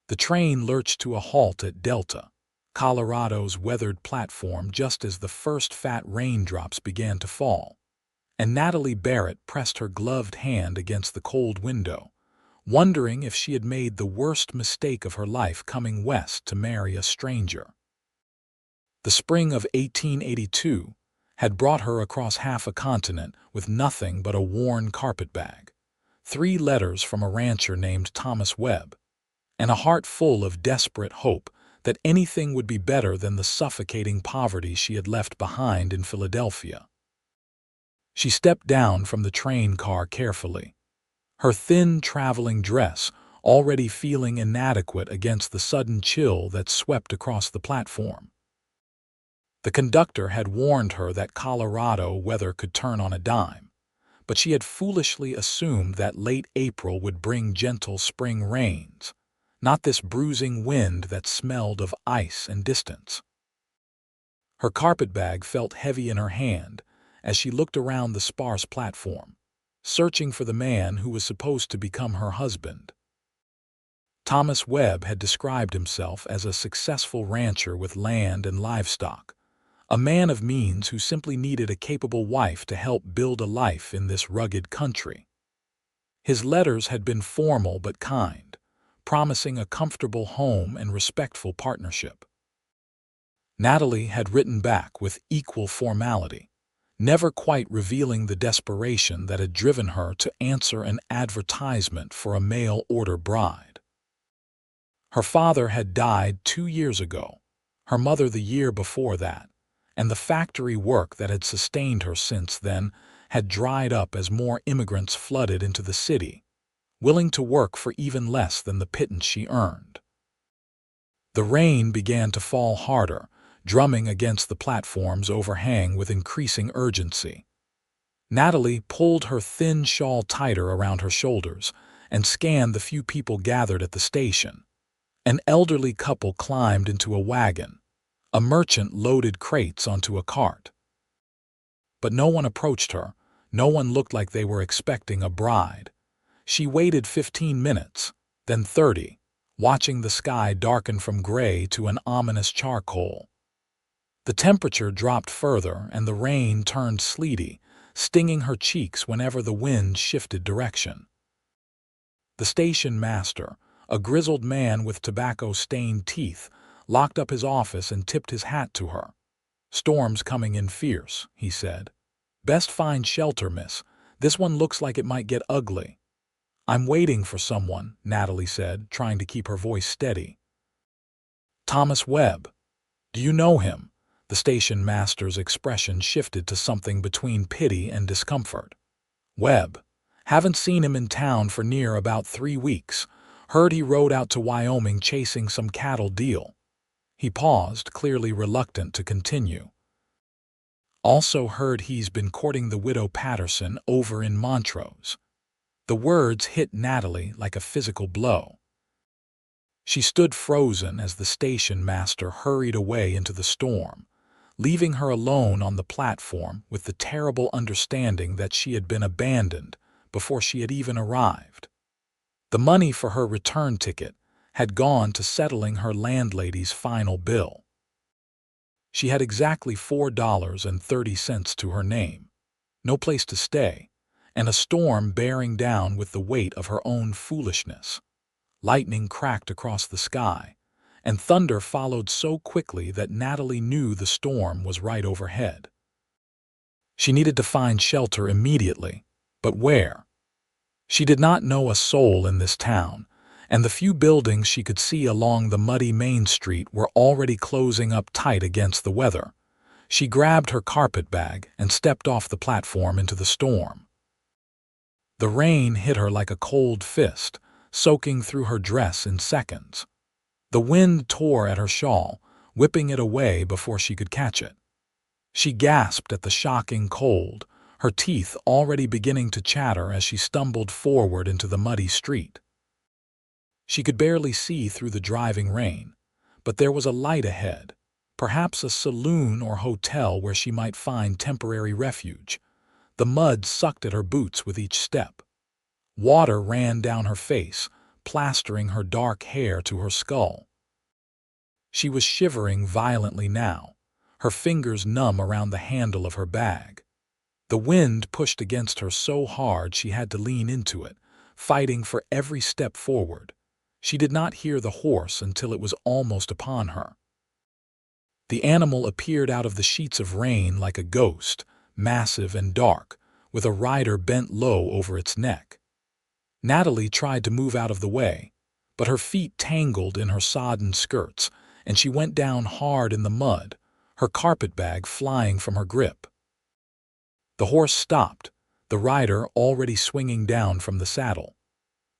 The train lurched to a halt at Delta, Colorado's weathered platform, just as the first fat raindrops began to fall, and Natalie Barrett pressed her gloved hand against the cold window, wondering if she had made the worst mistake of her life coming west to marry a stranger. The spring of 1882 had brought her across half a continent with nothing but a worn carpetbag, 3 letters from a rancher named Thomas Webb, and a heart full of desperate hope that anything would be better than the suffocating poverty she had left behind in Philadelphia. She stepped down from the train car carefully, her thin traveling dress already feeling inadequate against the sudden chill that swept across the platform. The conductor had warned her that Colorado weather could turn on a dime, but she had foolishly assumed that late April would bring gentle spring rains, not this bruising wind that smelled of ice and distance. Her carpetbag felt heavy in her hand as she looked around the sparse platform, searching for the man who was supposed to become her husband. Thomas Webb had described himself as a successful rancher with land and livestock, a man of means who simply needed a capable wife to help build a life in this rugged country. His letters had been formal but kind, promising a comfortable home and respectful partnership. Natalie had written back with equal formality, never quite revealing the desperation that had driven her to answer an advertisement for a mail-order bride. Her father had died 2 years ago, her mother the year before that, and the factory work that had sustained her since then had dried up as more immigrants flooded into the city, willing to work for even less than the pittance she earned. The rain began to fall harder, drumming against the platform's overhang with increasing urgency. Natalie pulled her thin shawl tighter around her shoulders and scanned the few people gathered at the station. An elderly couple climbed into a wagon. A merchant loaded crates onto a cart. But no one approached her. No one looked like they were expecting a bride. She waited 15 minutes, then 30, watching the sky darken from gray to an ominous charcoal. The temperature dropped further and the rain turned sleety, stinging her cheeks whenever the wind shifted direction. The station master, a grizzled man with tobacco-stained teeth, locked up his office and tipped his hat to her. "Storm's coming in fierce," he said. "Best find shelter, miss. This one looks like it might get ugly." "I'm waiting for someone," Natalie said, trying to keep her voice steady. "Thomas Webb. Do you know him?" The station master's expression shifted to something between pity and discomfort. "Webb. Haven't seen him in town for near about 3 weeks. Heard he rode out to Wyoming chasing some cattle deal." He paused, clearly reluctant to continue. "Also heard he's been courting the widow Patterson over in Montrose." The words hit Natalie like a physical blow. She stood frozen as the station master hurried away into the storm, leaving her alone on the platform with the terrible understanding that she had been abandoned before she had even arrived. The money for her return ticket had gone to settling her landlady's final bill. She had exactly $4.30 to her name, no place to stay, and a storm bearing down with the weight of her own foolishness. Lightning cracked across the sky, and thunder followed so quickly that Natalie knew the storm was right overhead. She needed to find shelter immediately, but where? She did not know a soul in this town, and the few buildings she could see along the muddy Main Street were already closing up tight against the weather. She grabbed her carpetbag and stepped off the platform into the storm. The rain hit her like a cold fist, soaking through her dress in seconds. The wind tore at her shawl, whipping it away before she could catch it. She gasped at the shocking cold, her teeth already beginning to chatter as she stumbled forward into the muddy street. She could barely see through the driving rain, but there was a light ahead, perhaps a saloon or hotel where she might find temporary refuge. The mud sucked at her boots with each step. Water ran down her face, plastering her dark hair to her skull. She was shivering violently now, her fingers numb around the handle of her bag. The wind pushed against her so hard she had to lean into it, fighting for every step forward. She did not hear the horse until it was almost upon her. The animal appeared out of the sheets of rain like a ghost, massive and dark, with a rider bent low over its neck. Natalie tried to move out of the way, but her feet tangled in her sodden skirts, and she went down hard in the mud, her carpetbag flying from her grip. The horse stopped, the rider already swinging down from the saddle.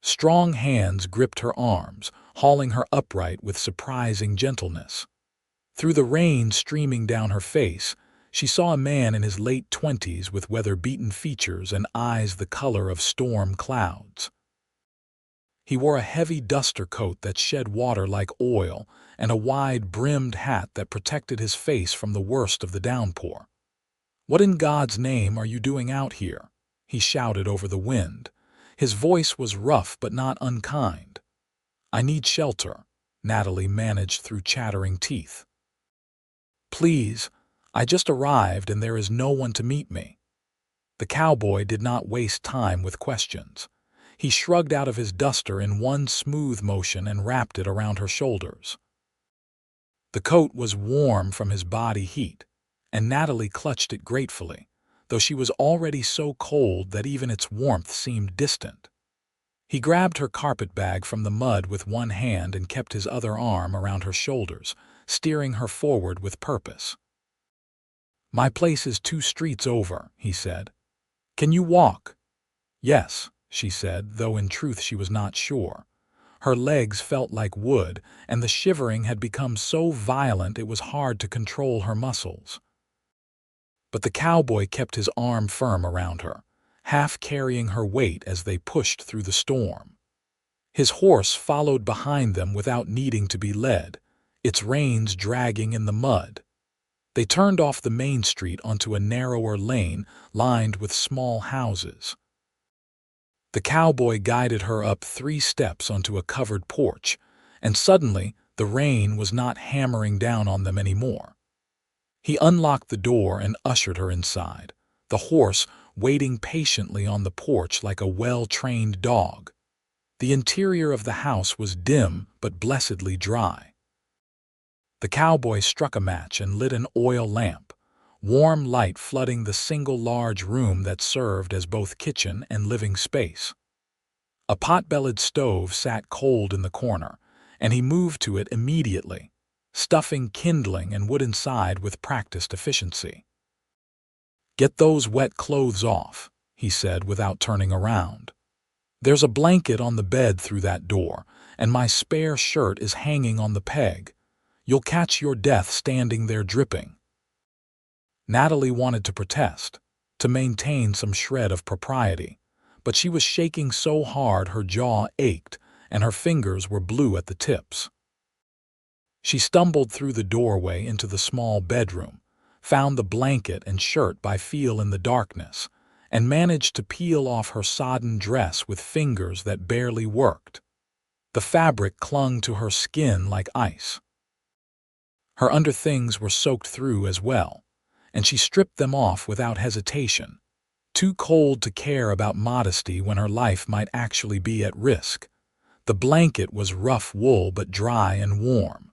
Strong hands gripped her arms, hauling her upright with surprising gentleness. Through the rain streaming down her face, she saw a man in his late 20s with weather-beaten features and eyes the color of storm clouds. He wore a heavy duster coat that shed water like oil and a wide-brimmed hat that protected his face from the worst of the downpour. "What in God's name are you doing out here?" he shouted over the wind. His voice was rough but not unkind. "I need shelter," Natalie managed through chattering teeth. "Please, I just arrived and there is no one to meet me." The cowboy did not waste time with questions. He shrugged out of his duster in one smooth motion and wrapped it around her shoulders. The coat was warm from his body heat, and Natalie clutched it gratefully, though she was already so cold that even its warmth seemed distant. He grabbed her carpetbag from the mud with one hand and kept his other arm around her shoulders, steering her forward with purpose. "My place is 2 streets over," he said. "Can you walk?" "Yes," she said, though in truth she was not sure. Her legs felt like wood, and the shivering had become so violent it was hard to control her muscles. But the cowboy kept his arm firm around her, half carrying her weight as they pushed through the storm. His horse followed behind them without needing to be led, its reins dragging in the mud. They turned off the main street onto a narrower lane lined with small houses. The cowboy guided her up 3 steps onto a covered porch, and suddenly the rain was not hammering down on them anymore. He unlocked the door and ushered her inside, the horse waiting patiently on the porch like a well-trained dog. The interior of the house was dim but blessedly dry. The cowboy struck a match and lit an oil lamp, warm light flooding the single large room that served as both kitchen and living space. A pot-bellied stove sat cold in the corner, and he moved to it immediately, stuffing kindling and wood inside with practiced efficiency. "Get those wet clothes off," he said without turning around. "There's a blanket on the bed through that door, and my spare shirt is hanging on the peg. You'll catch your death standing there dripping." Natalie wanted to protest, to maintain some shred of propriety, but she was shaking so hard her jaw ached and her fingers were blue at the tips. She stumbled through the doorway into the small bedroom, found the blanket and shirt by feel in the darkness, and managed to peel off her sodden dress with fingers that barely worked. The fabric clung to her skin like ice. Her underthings were soaked through as well, and she stripped them off without hesitation, too cold to care about modesty when her life might actually be at risk. The blanket was rough wool but dry and warm.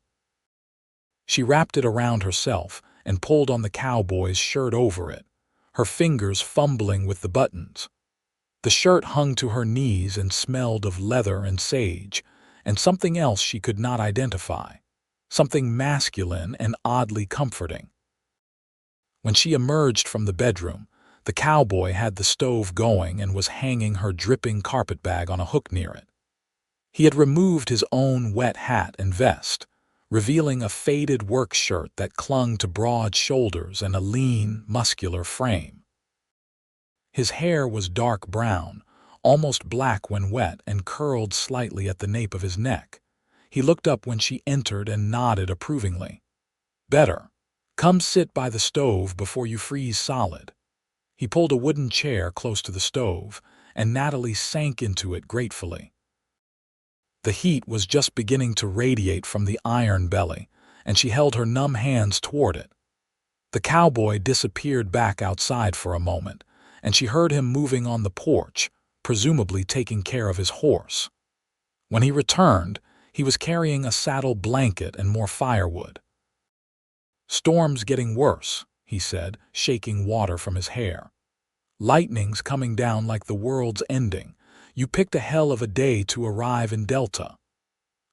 She wrapped it around herself and pulled on the cowboy's shirt over it, her fingers fumbling with the buttons. The shirt hung to her knees and smelled of leather and sage, and something else she could not identify, something masculine and oddly comforting. When she emerged from the bedroom, the cowboy had the stove going and was hanging her dripping carpetbag on a hook near it. He had removed his own wet hat and vest, revealing a faded work shirt that clung to broad shoulders and a lean, muscular frame. His hair was dark brown, almost black when wet, and curled slightly at the nape of his neck. He looked up when she entered and nodded approvingly. "Better. Come sit by the stove before you freeze solid." He pulled a wooden chair close to the stove, and Natalie sank into it gratefully. The heat was just beginning to radiate from the iron belly, and she held her numb hands toward it. The cowboy disappeared back outside for a moment, and she heard him moving on the porch, presumably taking care of his horse. When he returned, he was carrying a saddle blanket and more firewood. "Storm's getting worse," he said, shaking water from his hair. "Lightning's coming down like the world's ending. You picked a hell of a day to arrive in Delta."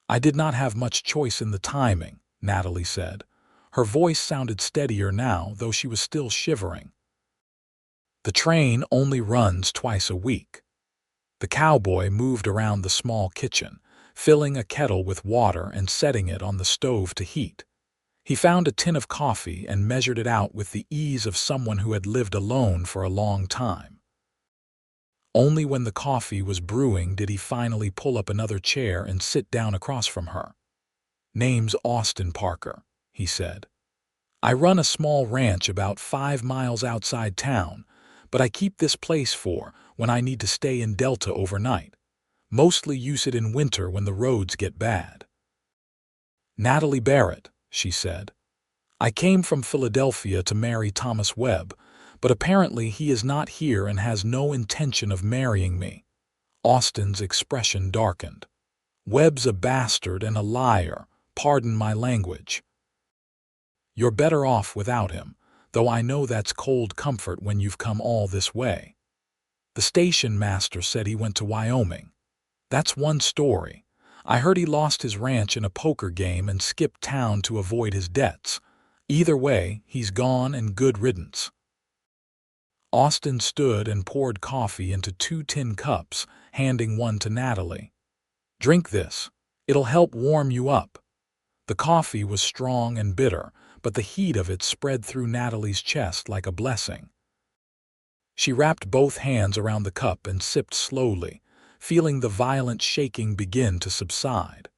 "I did not have much choice in the timing," Natalie said. Her voice sounded steadier now, though she was still shivering. "The train only runs twice a week." The cowboy moved around the small kitchen, filling a kettle with water and setting it on the stove to heat. He found a tin of coffee and measured it out with the ease of someone who had lived alone for a long time. Only when the coffee was brewing did he finally pull up another chair and sit down across from her. "Name's Austin Parker," he said. "I run a small ranch about 5 miles outside town, but I keep this place for when I need to stay in Delta overnight. Mostly use it in winter when the roads get bad." "Natalie Barrett," she said. "I came from Philadelphia to marry Thomas Webb, but apparently he is not here and has no intention of marrying me." Austin's expression darkened. "Webb's a bastard and a liar, pardon my language. You're better off without him, though I know that's cold comfort when you've come all this way. The station master said he went to Wyoming. That's one story. I heard he lost his ranch in a poker game and skipped town to avoid his debts. Either way, he's gone and good riddance." Austin stood and poured coffee into 2 tin cups, handing one to Natalie. "Drink this. It'll help warm you up." The coffee was strong and bitter, but the heat of it spread through Natalie's chest like a blessing. She wrapped both hands around the cup and sipped slowly, feeling the violent shaking begin to subside.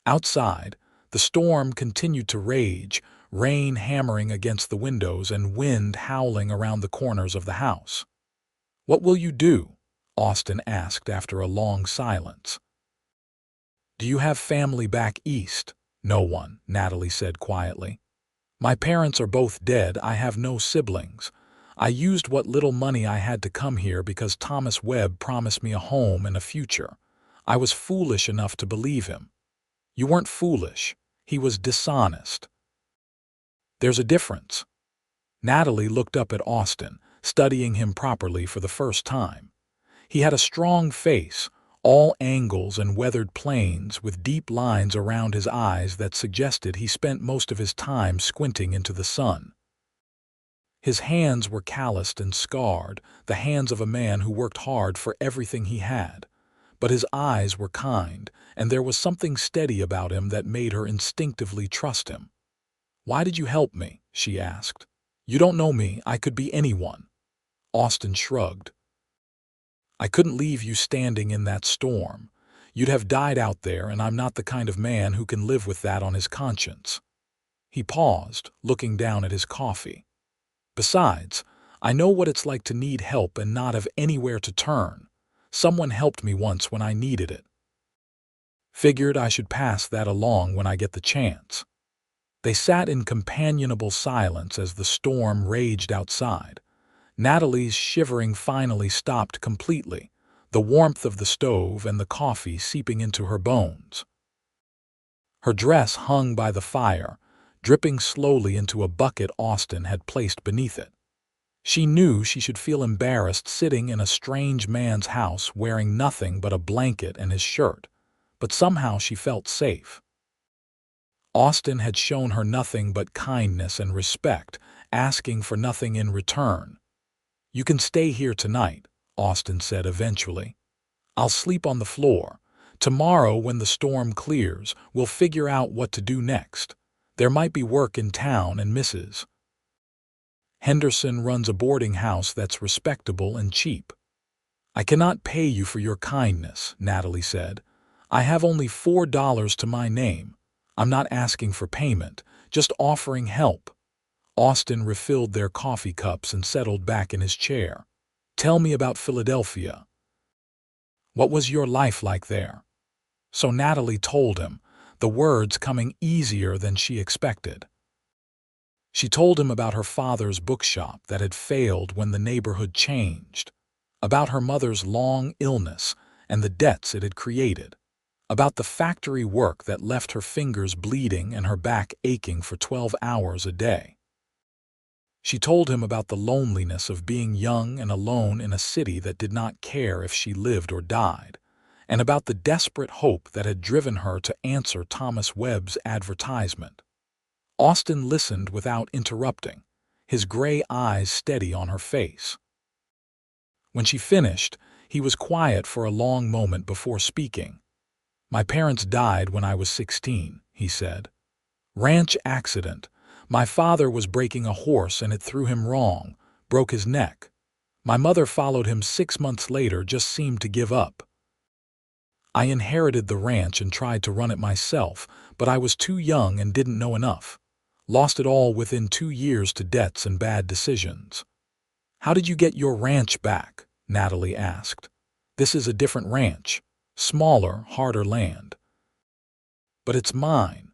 Outside, the storm continued to rage, rain hammering against the windows and wind howling around the corners of the house. "What will you do?" Austin asked after a long silence. "Do you have family back east?" "No one," Natalie said quietly. "My parents are both dead. I have no siblings. I used what little money I had to come here because Thomas Webb promised me a home and a future. I was foolish enough to believe him." "You weren't foolish. He was dishonest." "There's a difference." Natalie looked up at Austin, studying him properly for the first time. He had a strong face, all angles and weathered planes, with deep lines around his eyes that suggested he spent most of his time squinting into the sun. His hands were calloused and scarred, the hands of a man who worked hard for everything he had. But his eyes were kind, and there was something steady about him that made her instinctively trust him. "Why did you help me?" she asked. "You don't know me. I could be anyone." Austin shrugged. "I couldn't leave you standing in that storm. You'd have died out there, and I'm not the kind of man who can live with that on his conscience." He paused, looking down at his coffee. "Besides, I know what it's like to need help and not have anywhere to turn. Someone helped me once when I needed it. Figured I should pass that along when I get the chance." They sat in companionable silence as the storm raged outside. Natalie's shivering finally stopped completely, the warmth of the stove and the coffee seeping into her bones. Her dress hung by the fire, dripping slowly into a bucket Austin had placed beneath it. She knew she should feel embarrassed sitting in a strange man's house wearing nothing but a blanket and his shirt, but somehow she felt safe. Austin had shown her nothing but kindness and respect, asking for nothing in return. "You can stay here tonight," Austin said eventually. "I'll sleep on the floor. Tomorrow, when the storm clears, we'll figure out what to do next. There might be work in town, and Mrs. Henderson runs a boarding house that's respectable and cheap." "I cannot pay you for your kindness," Natalie said. "I have only $4 to my name. I'm not asking for payment, just offering help." Austin refilled their coffee cups and settled back in his chair. "Tell me about Philadelphia. What was your life like there?" So Natalie told him, the words coming easier than she expected. She told him about her father's bookshop that had failed when the neighborhood changed, about her mother's long illness and the debts it had created, about the factory work that left her fingers bleeding and her back aching for 12 hours a day. She told him about the loneliness of being young and alone in a city that did not care if she lived or died, and about the desperate hope that had driven her to answer Thomas Webb's advertisement. Austin listened without interrupting, his gray eyes steady on her face. When she finished, he was quiet for a long moment before speaking. "My parents died when I was 16, he said. "Ranch accident. My father was breaking a horse and it threw him wrong, broke his neck. My mother followed him 6 months later, just seemed to give up. I inherited the ranch and tried to run it myself, but I was too young and didn't know enough. Lost it all within 2 years to debts and bad decisions." "How did you get your ranch back?" Natalie asked. "This is a different ranch. Smaller, harder land." "But it's mine.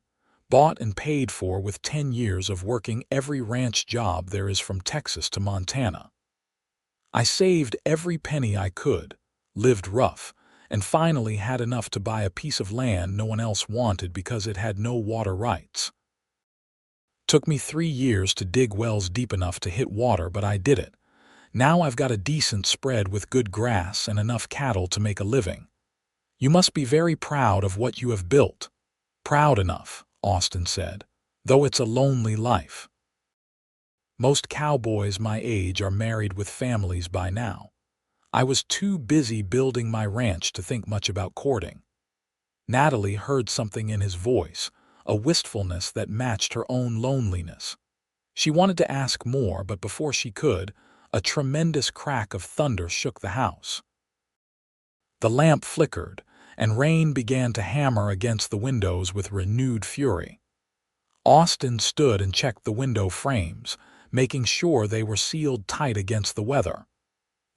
Bought and paid for with 10 years of working every ranch job there is from Texas to Montana. I saved every penny I could, lived rough, and finally had enough to buy a piece of land no one else wanted because it had no water rights. Took me 3 years to dig wells deep enough to hit water, but I did it. Now I've got a decent spread with good grass and enough cattle to make a living. You must be very proud of what you have built." "Proud enough," Austin said, "though it's a lonely life. Most cowboys my age are married with families by now. I was too busy building my ranch to think much about courting." Natalie heard something in his voice, a wistfulness that matched her own loneliness. She wanted to ask more, but before she could, a tremendous crack of thunder shook the house. The lamp flickered, and rain began to hammer against the windows with renewed fury. Austin stood and checked the window frames, making sure they were sealed tight against the weather.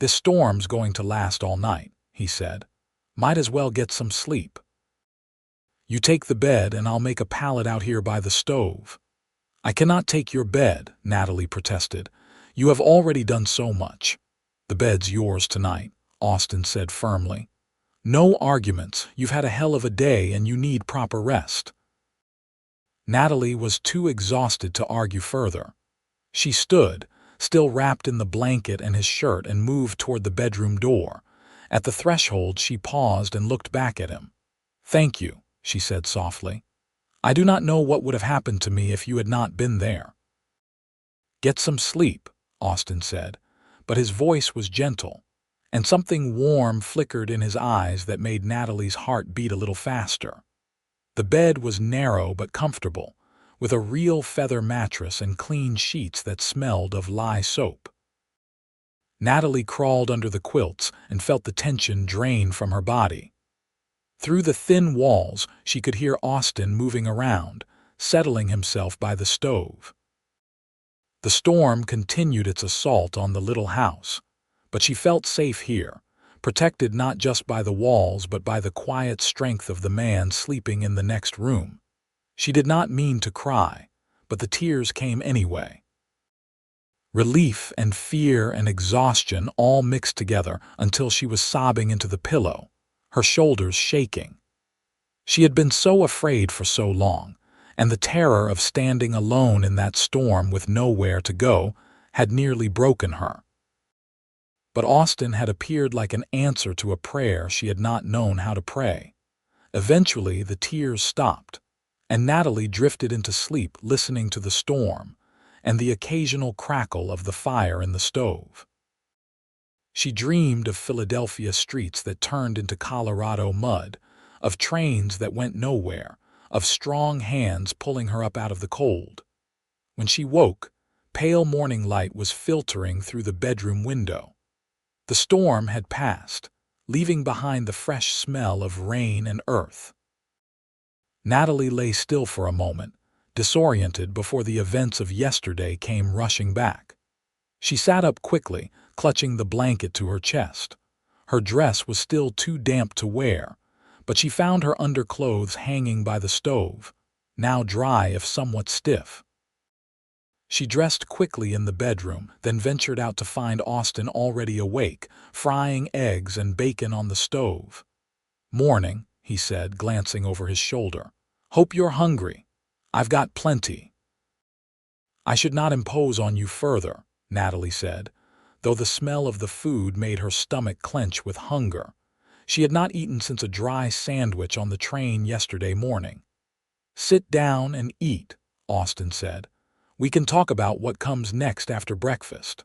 "This storm's going to last all night," he said. "Might as well get some sleep." "You take the bed and I'll make a pallet out here by the stove." "I cannot take your bed," Natalie protested. "You have already done so much." "The bed's yours tonight," Austin said firmly. "No arguments. You've had a hell of a day and you need proper rest." Natalie was too exhausted to argue further. She stood, still wrapped in the blanket and his shirt, and moved toward the bedroom door. At the threshold she paused and looked back at him. "Thank you," she said softly. "I do not know what would have happened to me if you had not been there." "Get some sleep," Austin said, but his voice was gentle, and something warm flickered in his eyes that made Natalie's heart beat a little faster. The bed was narrow but comfortable, with a real feather mattress and clean sheets that smelled of lye soap. Natalie crawled under the quilts and felt the tension drain from her body. Through the thin walls, she could hear Austin moving around, settling himself by the stove. The storm continued its assault on the little house, but she felt safe here, protected not just by the walls but by the quiet strength of the man sleeping in the next room. She did not mean to cry, but the tears came anyway. Relief and fear and exhaustion all mixed together until she was sobbing into the pillow, her shoulders shaking. She had been so afraid for so long, and the terror of standing alone in that storm with nowhere to go had nearly broken her. But Austin had appeared like an answer to a prayer she had not known how to pray. Eventually the tears stopped, and Natalie drifted into sleep listening to the storm and the occasional crackle of the fire in the stove. She dreamed of Philadelphia streets that turned into Colorado mud, of trains that went nowhere, of strong hands pulling her up out of the cold. When she woke, pale morning light was filtering through the bedroom window. The storm had passed, leaving behind the fresh smell of rain and earth. Natalie lay still for a moment, disoriented before the events of yesterday came rushing back. She sat up quickly, clutching the blanket to her chest. Her dress was still too damp to wear, but she found her underclothes hanging by the stove, now dry if somewhat stiff. She dressed quickly in the bedroom, then ventured out to find Austin already awake, frying eggs and bacon on the stove. "Morning," he said, glancing over his shoulder. "Hope you're hungry. I've got plenty." "I should not impose on you further," Natalie said, though the smell of the food made her stomach clench with hunger. She had not eaten since a dry sandwich on the train yesterday morning. "Sit down and eat," Austin said. "We can talk about what comes next after breakfast."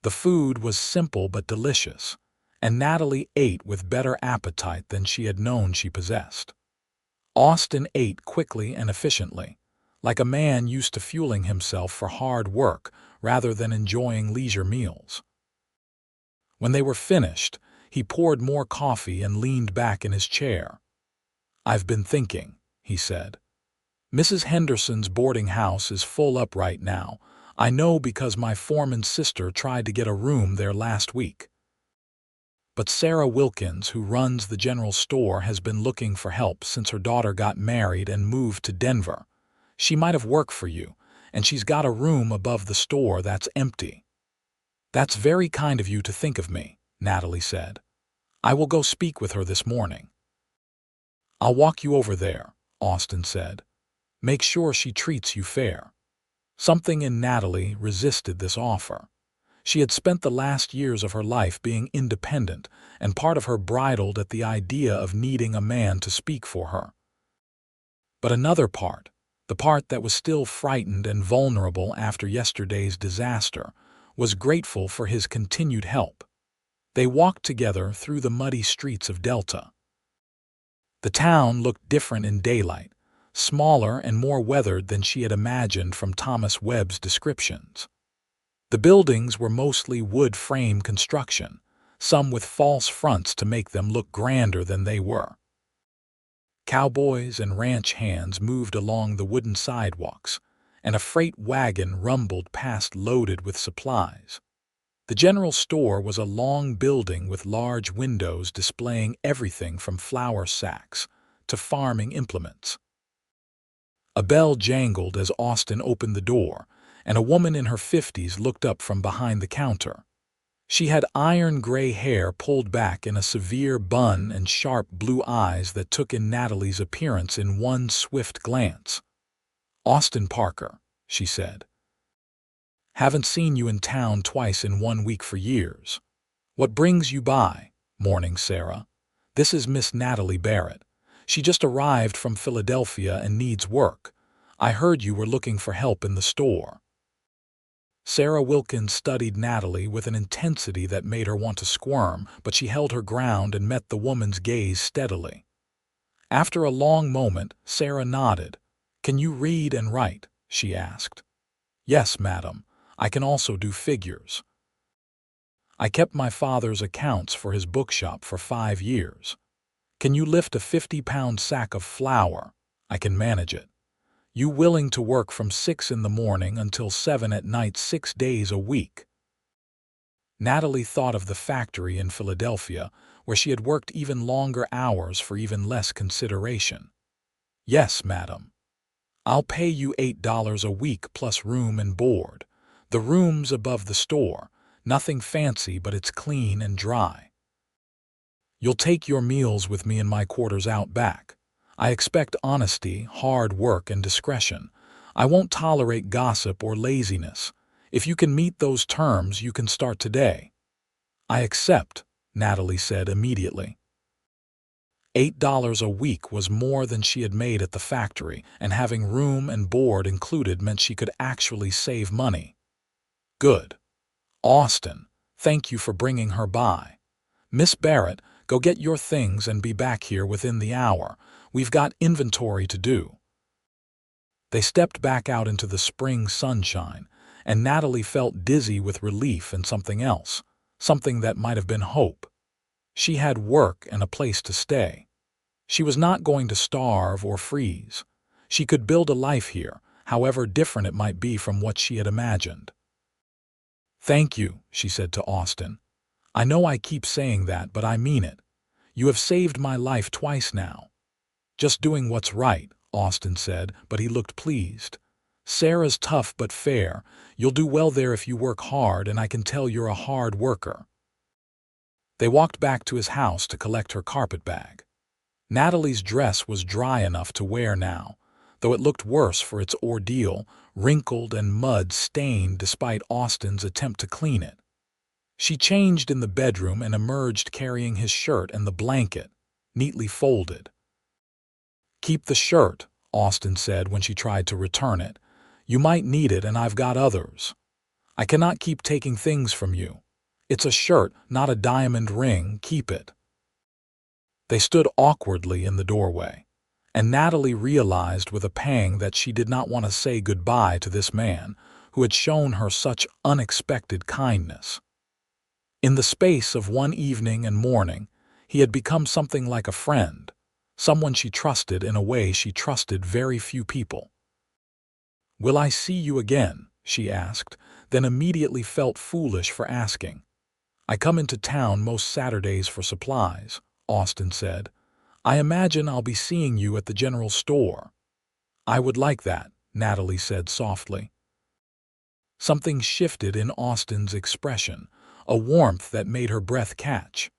The food was simple but delicious, and Natalie ate with better appetite than she had known she possessed. Austin ate quickly and efficiently, like a man used to fueling himself for hard work rather than enjoying leisure meals. When they were finished, he poured more coffee and leaned back in his chair. "I've been thinking," he said. "Mrs. Henderson's boarding house is full up right now. I know because my foreman's sister tried to get a room there last week. But Sarah Wilkins, who runs the general store, has been looking for help since her daughter got married and moved to Denver. She might have worked for you, and she's got a room above the store that's empty." "That's very kind of you to think of me," Natalie said. "I will go speak with her this morning." "I'll walk you over there," Austin said. "Make sure she treats you fair." Something in Natalie resisted this offer. She had spent the last years of her life being independent, and part of her bridled at the idea of needing a man to speak for her. But another part, the part that was still frightened and vulnerable after yesterday's disaster, was grateful for his continued help. They walked together through the muddy streets of Delta. The town looked different in daylight, smaller and more weathered than she had imagined from Thomas Webb's descriptions. The buildings were mostly wood frame construction, some with false fronts to make them look grander than they were. Cowboys and ranch hands moved along the wooden sidewalks, and a freight wagon rumbled past loaded with supplies. The general store was a long building with large windows displaying everything from flour sacks to farming implements. A bell jangled as Austin opened the door, and a woman in her 50s looked up from behind the counter. She had iron-gray hair pulled back in a severe bun and sharp blue eyes that took in Natalie's appearance in one swift glance. "Austin Parker," she said. "Haven't seen you in town twice in 1 week for years. What brings you by?" "Morning, Sarah. This is Miss Natalie Barrett. She just arrived from Philadelphia and needs work. I heard you were looking for help in the store." Sarah Wilkins studied Natalie with an intensity that made her want to squirm, but she held her ground and met the woman's gaze steadily. After a long moment, Sarah nodded. "Can you read and write?" she asked. "Yes, madam. I can also do figures. I kept my father's accounts for his bookshop for 5 years. Can you lift a 50-pound sack of flour? I can manage it. You willing to work from 6 in the morning until 7 at night 6 days a week?" Natalie thought of the factory in Philadelphia, where she had worked even longer hours for even less consideration. "Yes, madam. I'll pay you $8 a week plus room and board. The room's above the store. Nothing fancy, but it's clean and dry. You'll take your meals with me in my quarters out back. I expect honesty, hard work, and discretion. I won't tolerate gossip or laziness. If you can meet those terms, you can start today." "I accept," Natalie said immediately. $8 a week was more than she had made at the factory, and having room and board included meant she could actually save money. "Good. Austin, thank you for bringing her by. Miss Barrett, go get your things and be back here within the hour. We've got inventory to do." They stepped back out into the spring sunshine, and Natalie felt dizzy with relief and something else, something that might have been hope. She had work and a place to stay. She was not going to starve or freeze. She could build a life here, however different it might be from what she had imagined. "Thank you," she said to Austin. "I know I keep saying that, but I mean it. You have saved my life twice now." "Just doing what's right," Austin said, but he looked pleased. "Sarah's tough but fair. You'll do well there if you work hard, and I can tell you're a hard worker." They walked back to his house to collect her carpet bag. Natalie's dress was dry enough to wear now, though it looked worse for its ordeal, wrinkled and mud-stained despite Austin's attempt to clean it. She changed in the bedroom and emerged carrying his shirt and the blanket, neatly folded. "Keep the shirt," Austin said when she tried to return it. "You might need it, and I've got others. I cannot keep taking things from you. It's a shirt, not a diamond ring. Keep it." They stood awkwardly in the doorway, and Natalie realized with a pang that she did not want to say goodbye to this man who had shown her such unexpected kindness. In the space of one evening and morning, he had become something like a friend, someone she trusted in a way she trusted very few people. "Will I see you again?" she asked, then immediately felt foolish for asking. "I come into town most Saturdays for supplies," Austin said. "I imagine I'll be seeing you at the general store." "I would like that," Natalie said softly. Something shifted in Austin's expression, a warmth that made her breath catch.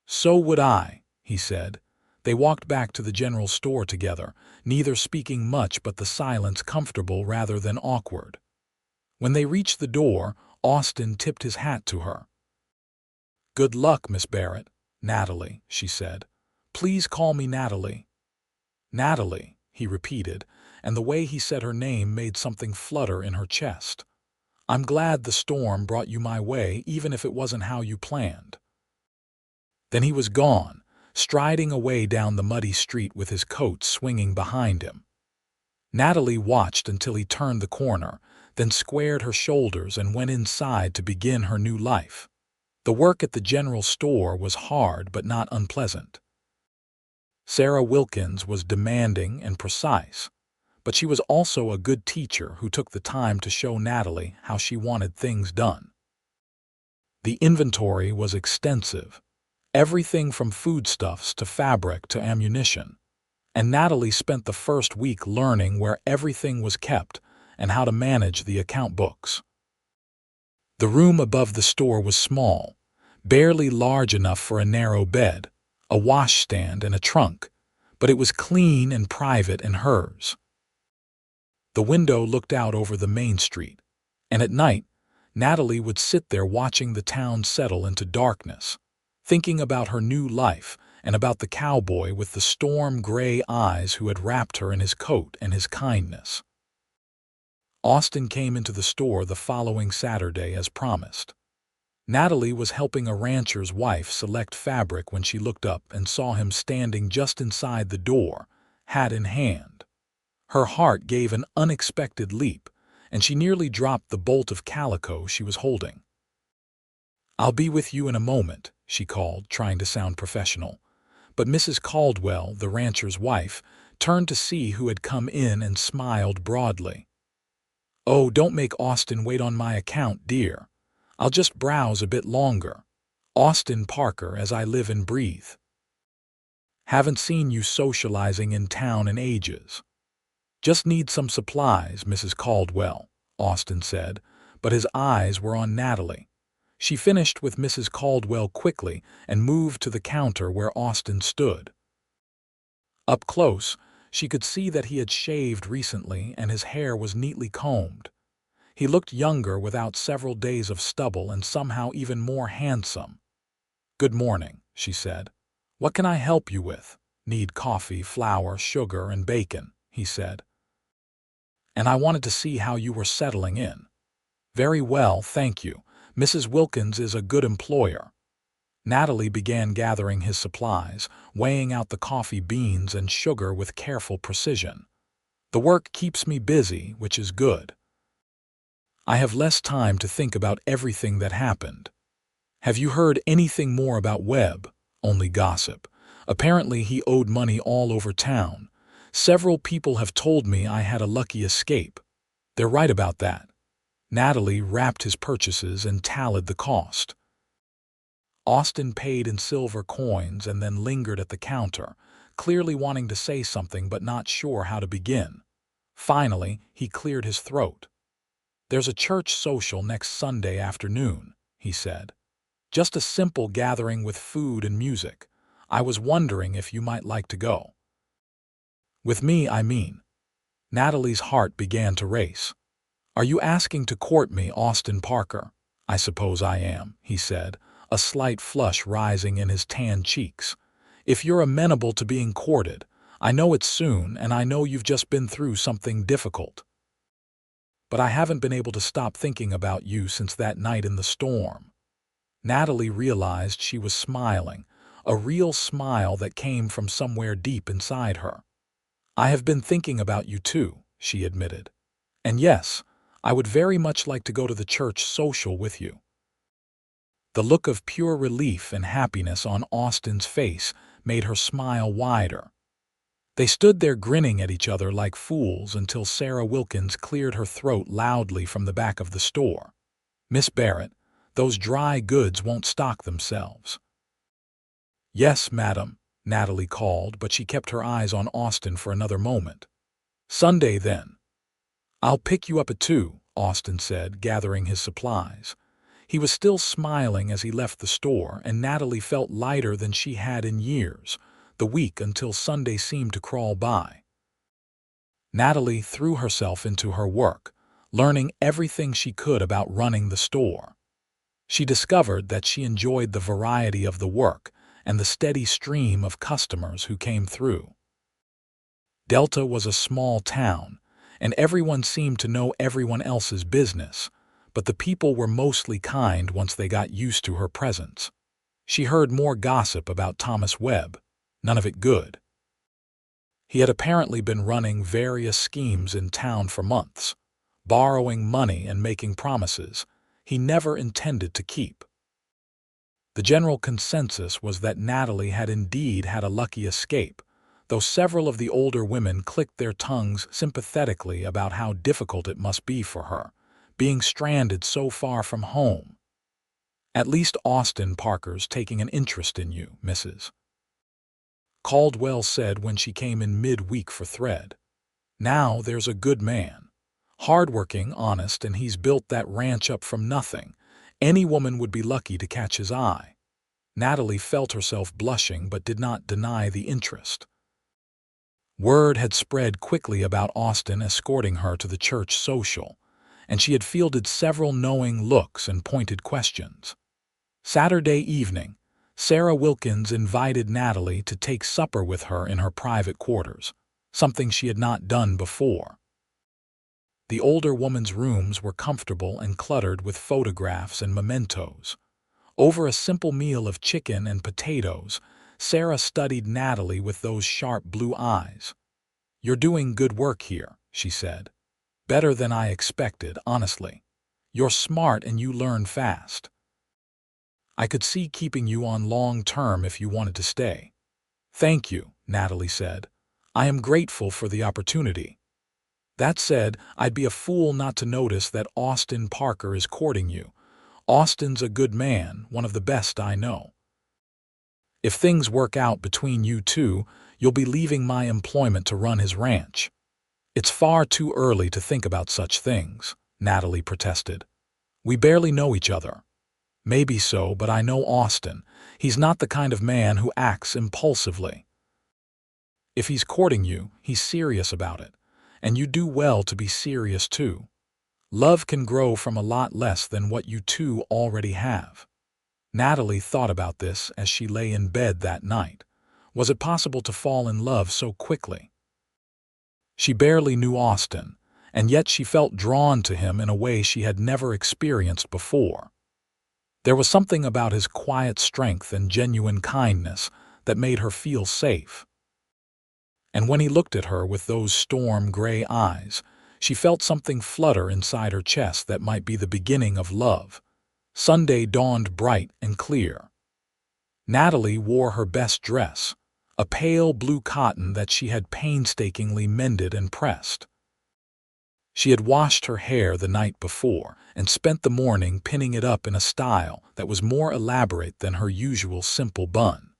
"So would I," he said. They walked back to the general store together, neither speaking much but the silence comfortable rather than awkward. When they reached the door, Austin tipped his hat to her. "Good luck, Miss Barrett." "Natalie," she said. "Please call me Natalie." "Natalie," he repeated, and the way he said her name made something flutter in her chest. "I'm glad the storm brought you my way, even if it wasn't how you planned." Then he was gone, striding away down the muddy street with his coat swinging behind him. Natalie watched until he turned the corner, then squared her shoulders and went inside to begin her new life. The work at the general store was hard but not unpleasant. Sarah Wilkins was demanding and precise, but she was also a good teacher who took the time to show Natalie how she wanted things done. The inventory was extensive, everything from foodstuffs to fabric to ammunition, and Natalie spent the first week learning where everything was kept and how to manage the account books. The room above the store was small, barely large enough for a narrow bed, a washstand and a trunk, but it was clean and private and hers. The window looked out over the main street, and at night, Natalie would sit there watching the town settle into darkness, thinking about her new life and about the cowboy with the storm-gray eyes who had wrapped her in his coat and his kindness. Austin came into the store the following Saturday as promised. Natalie was helping a rancher's wife select fabric when she looked up and saw him standing just inside the door, hat in hand. Her heart gave an unexpected leap, and she nearly dropped the bolt of calico she was holding. "I'll be with you in a moment," she called, trying to sound professional. But Mrs. Caldwell, the rancher's wife, turned to see who had come in and smiled broadly. "Oh, don't make Austin wait on my account, dear. I'll just browse a bit longer. Austin Parker, as I live and breathe. Haven't seen you socializing in town in ages." "Just need some supplies, Mrs. Caldwell," Austin said, but his eyes were on Natalie. She finished with Mrs. Caldwell quickly and moved to the counter where Austin stood. Up close, she could see that he had shaved recently and his hair was neatly combed. He looked younger without several days of stubble and somehow even more handsome. "Good morning," she said. "What can I help you with?" "Need coffee, flour, sugar, and bacon," he said. "And I wanted to see how you were settling in." "Very well, thank you. Mrs. Wilkins is a good employer." Natalie began gathering his supplies, weighing out the coffee beans and sugar with careful precision. "The work keeps me busy, which is good. I have less time to think about everything that happened. Have you heard anything more about Webb?" "Only gossip. Apparently he owed money all over town. Several people have told me I had a lucky escape." "They're right about that." Natalie wrapped his purchases and tallied the cost. Austin paid in silver coins and then lingered at the counter, clearly wanting to say something but not sure how to begin. Finally, he cleared his throat. "There's a church social next Sunday afternoon," he said. "Just a simple gathering with food and music. I was wondering if you might like to go." "With me, I mean." Natalie's heart began to race. "Are you asking to court me, Austin Parker?" "I suppose I am," he said, a slight flush rising in his tan cheeks. "If you're amenable to being courted, I know it's soon and I know you've just been through something difficult. But I haven't been able to stop thinking about you since that night in the storm." Natalie realized she was smiling, a real smile that came from somewhere deep inside her. "I have been thinking about you too," she admitted. "And yes, I would very much like to go to the church social with you." The look of pure relief and happiness on Austin's face made her smile wider. They stood there grinning at each other like fools until Sarah Wilkins cleared her throat loudly from the back of the store. "Miss Barrett, those dry goods won't stock themselves." "Yes, madam," Natalie called, but she kept her eyes on Austin for another moment. "Sunday, then." "I'll pick you up at 2, Austin said, gathering his supplies. He was still smiling as he left the store, and Natalie felt lighter than she had in years. The week until Sunday seemed to crawl by. Natalie threw herself into her work, learning everything she could about running the store. She discovered that she enjoyed the variety of the work and the steady stream of customers who came through. Delta was a small town, and everyone seemed to know everyone else's business, but the people were mostly kind once they got used to her presence. She heard more gossip about Thomas Webb, none of it good. He had apparently been running various schemes in town for months, borrowing money and making promises he never intended to keep. The general consensus was that Natalie had indeed had a lucky escape, though several of the older women clicked their tongues sympathetically about how difficult it must be for her, being stranded so far from home. "At least Austin Parker's taking an interest in you, Mrs. Caldwell said when she came in mid-week for thread. "Now there's a good man. Hardworking, honest, and he's built that ranch up from nothing. Any woman would be lucky to catch his eye." Natalie felt herself blushing but did not deny the interest. Word had spread quickly about Austin escorting her to the church social, and she had fielded several knowing looks and pointed questions. Saturday evening, Sarah Wilkins invited Natalie to take supper with her in her private quarters, something she had not done before. The older woman's rooms were comfortable and cluttered with photographs and mementos. Over a simple meal of chicken and potatoes, Sarah studied Natalie with those sharp blue eyes. "You're doing good work here," she said. "Better than I expected, honestly. You're smart and you learn fast. I could see keeping you on long term if you wanted to stay." "Thank you," Natalie said. "I am grateful for the opportunity. That said, I'd be a fool not to notice that Austin Parker is courting you. Austin's a good man, one of the best I know. If things work out between you two, you'll be leaving my employment to run his ranch." "It's far too early to think about such things," Natalie protested. "We barely know each other." "Maybe so, but I know Austin. He's not the kind of man who acts impulsively. If he's courting you, he's serious about it, and you do well to be serious too. Love can grow from a lot less than what you two already have." Natalie thought about this as she lay in bed that night. Was it possible to fall in love so quickly? She barely knew Austin, and yet she felt drawn to him in a way she had never experienced before. There was something about his quiet strength and genuine kindness that made her feel safe. And when he looked at her with those storm-gray eyes, she felt something flutter inside her chest that might be the beginning of love. Sunday dawned bright and clear. Natalie wore her best dress, a pale blue cotton that she had painstakingly mended and pressed. She had washed her hair the night before and spent the morning pinning it up in a style that was more elaborate than her usual simple bun.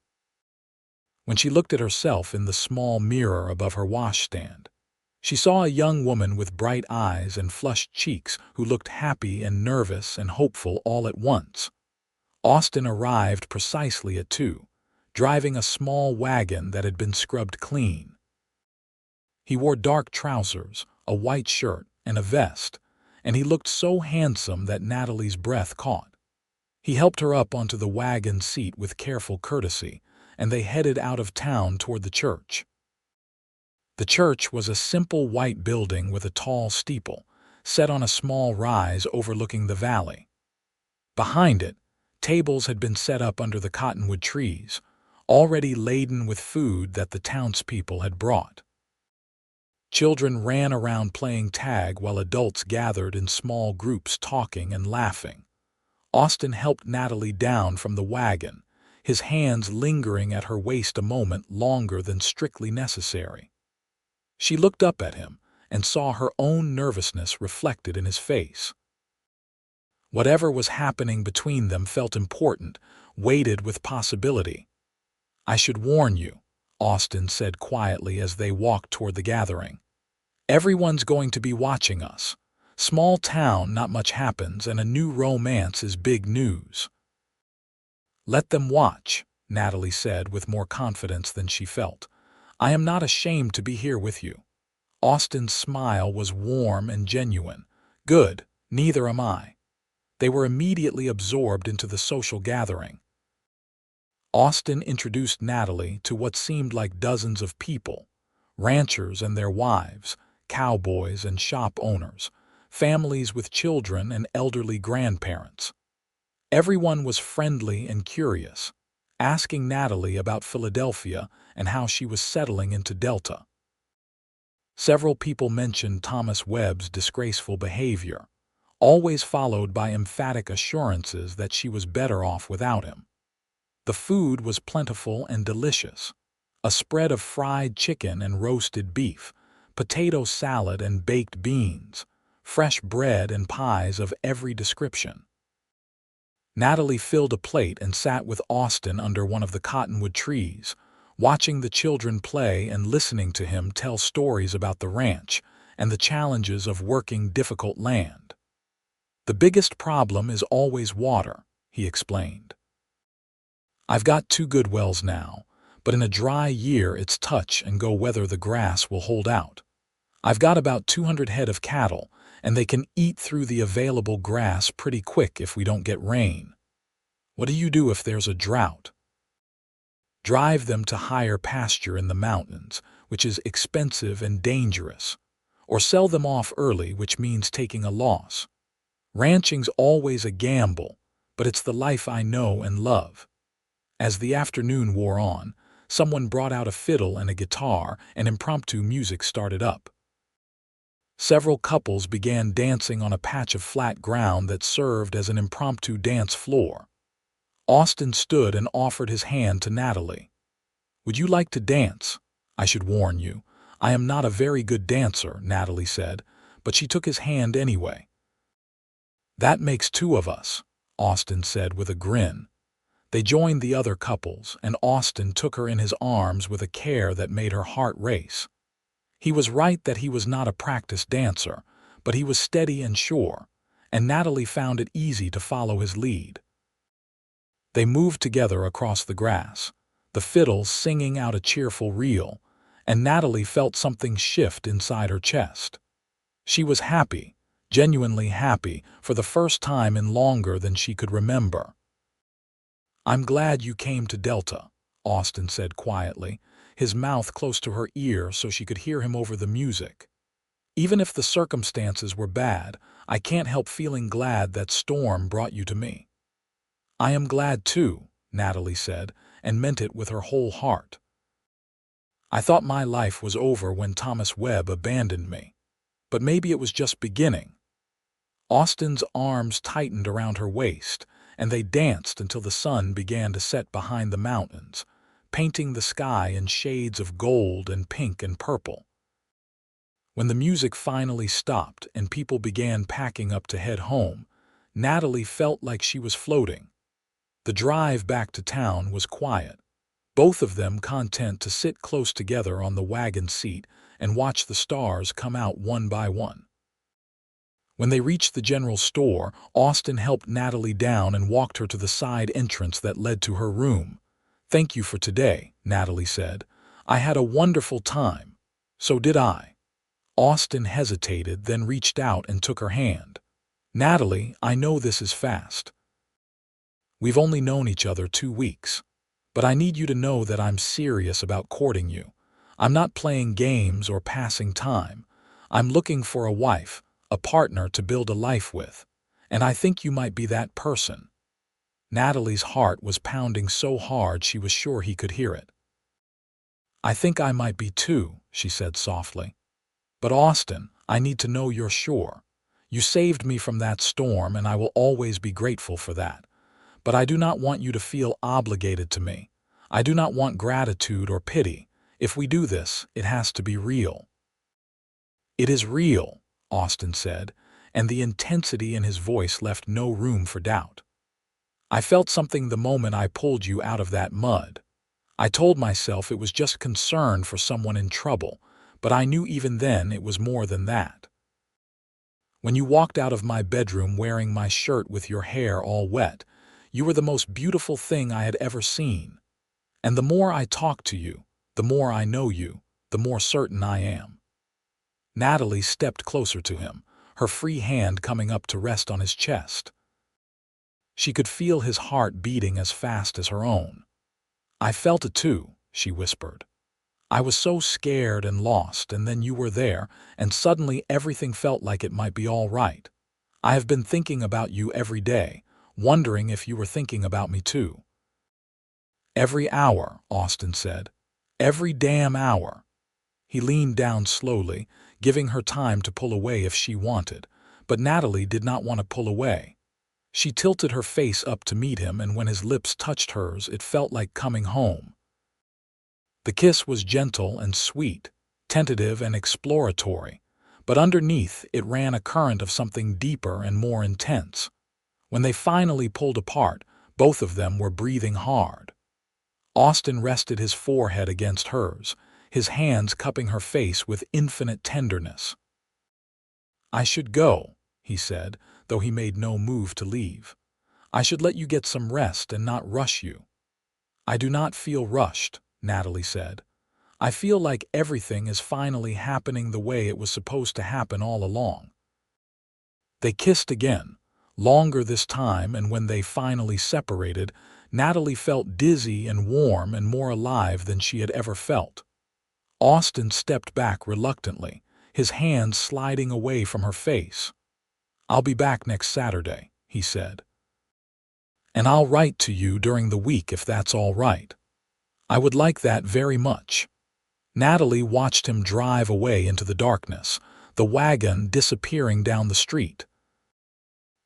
When she looked at herself in the small mirror above her washstand, she saw a young woman with bright eyes and flushed cheeks who looked happy and nervous and hopeful all at once. Austin arrived precisely at 2, driving a small wagon that had been scrubbed clean. He wore dark trousers, a white shirt, and a vest, and he looked so handsome that Natalie's breath caught. He helped her up onto the wagon seat with careful courtesy, and they headed out of town toward the church. The church was a simple white building with a tall steeple, set on a small rise overlooking the valley. Behind it, tables had been set up under the cottonwood trees, already laden with food that the townspeople had brought. Children ran around playing tag while adults gathered in small groups talking and laughing. Austin helped Natalie down from the wagon, his hands lingering at her waist a moment longer than strictly necessary. She looked up at him and saw her own nervousness reflected in his face. Whatever was happening between them felt important, weighted with possibility. "I should warn you," Austin said quietly as they walked toward the gathering. "Everyone's going to be watching us. Small town, not much happens, and a new romance is big news." "Let them watch," Natalie said with more confidence than she felt. "I am not ashamed to be here with you." Austin's smile was warm and genuine. "Good, neither am I." They were immediately absorbed into the social gathering. Austin introduced Natalie to what seemed like dozens of people: ranchers and their wives, cowboys and shop owners, families with children and elderly grandparents. Everyone was friendly and curious, asking Natalie about Philadelphia and how she was settling into Delta. Several people mentioned Thomas Webb's disgraceful behavior, always followed by emphatic assurances that she was better off without him. The food was plentiful and delicious: a spread of fried chicken and roasted beef, potato salad and baked beans, fresh bread and pies of every description. Natalie filled a plate and sat with Austin under one of the cottonwood trees, watching the children play and listening to him tell stories about the ranch and the challenges of working difficult land. "The biggest problem is always water," he explained. "I've got 2 good wells now, but in a dry year it's touch and go whether the grass will hold out. I've got about 200 head of cattle, and they can eat through the available grass pretty quick if we don't get rain. What do you do if there's a drought?" "Drive them to higher pasture in the mountains, which is expensive and dangerous, or sell them off early, which means taking a loss. Ranching's always a gamble, but it's the life I know and love." As the afternoon wore on, someone brought out a fiddle and a guitar, and impromptu music started up. Several couples began dancing on a patch of flat ground that served as an impromptu dance floor. Austin stood and offered his hand to Natalie. "Would you like to dance? I should warn you, I am not a very good dancer," Natalie said, but she took his hand anyway. "That makes 2 of us," Austin said with a grin. They joined the other couples, and Austin took her in his arms with a care that made her heart race. He was right that he was not a practiced dancer, but he was steady and sure, and Natalie found it easy to follow his lead. They moved together across the grass, the fiddle singing out a cheerful reel, and Natalie felt something shift inside her chest. She was happy, genuinely happy, for the first time in longer than she could remember. "I'm glad you came to Delta," Austin said quietly, his mouth close to her ear so she could hear him over the music. "Even if the circumstances were bad, I can't help feeling glad that storm brought you to me." "I am glad too," Natalie said, and meant it with her whole heart. "I thought my life was over when Thomas Webb abandoned me, but maybe it was just beginning." Austin's arms tightened around her waist, and they danced until the sun began to set behind the mountains, painting the sky in shades of gold and pink and purple. When the music finally stopped and people began packing up to head home, Natalie felt like she was floating. The drive back to town was quiet, both of them content to sit close together on the wagon seat and watch the stars come out one by one. When they reached the general store, Austin helped Natalie down and walked her to the side entrance that led to her room. "Thank you for today," Natalie said. "I had a wonderful time." "So did I." Austin hesitated, then reached out and took her hand. "Natalie, I know this is fast. We've only known each other 2 weeks. But I need you to know that I'm serious about courting you. I'm not playing games or passing time. I'm looking for a wife, a partner to build a life with. And I think you might be that person." Natalie's heart was pounding so hard she was sure he could hear it. "I think I might be too," she said softly. "But Austin, I need to know you're sure. You saved me from that storm and I will always be grateful for that. But I do not want you to feel obligated to me. I do not want gratitude or pity. If we do this, it has to be real." "It is real," Austin said, and the intensity in his voice left no room for doubt. "I felt something the moment I pulled you out of that mud. I told myself it was just concern for someone in trouble, but I knew even then it was more than that. When you walked out of my bedroom wearing my shirt with your hair all wet, you were the most beautiful thing I had ever seen. And the more I talk to you, the more I know you, the more certain I am." Natalie stepped closer to him, her free hand coming up to rest on his chest. She could feel his heart beating as fast as her own. "I felt it too," she whispered. "I was so scared and lost, and then you were there, and suddenly everything felt like it might be all right. I have been thinking about you every day, wondering if you were thinking about me too." "Every hour," Austin said. "Every damn hour." He leaned down slowly, giving her time to pull away if she wanted, but Natalie did not want to pull away. She tilted her face up to meet him, and when his lips touched hers, it felt like coming home. The kiss was gentle and sweet, tentative and exploratory, but underneath it ran a current of something deeper and more intense. When they finally pulled apart, both of them were breathing hard. Austin rested his forehead against hers, his hands cupping her face with infinite tenderness. "I should go," he said, though he made no move to leave. "I should let you get some rest and not rush you." "I do not feel rushed," Natalie said. "I feel like everything is finally happening the way it was supposed to happen all along." They kissed again, longer this time, and when they finally separated, Natalie felt dizzy and warm and more alive than she had ever felt. Austin stepped back reluctantly, his hands sliding away from her face. "I'll be back next Saturday," he said. "And I'll write to you during the week if that's all right." "I would like that very much." Natalie watched him drive away into the darkness, the wagon disappearing down the street.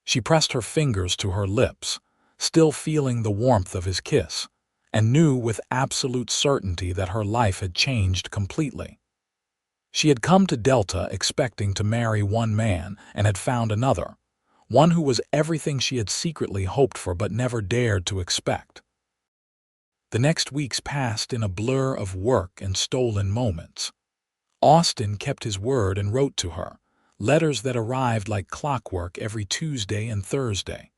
She pressed her fingers to her lips, still feeling the warmth of his kiss, and knew with absolute certainty that her life had changed completely. She had come to Delta expecting to marry one man and had found another, one who was everything she had secretly hoped for but never dared to expect. The next weeks passed in a blur of work and stolen moments. Austin kept his word and wrote to her, letters that arrived like clockwork every Tuesday and Thursday.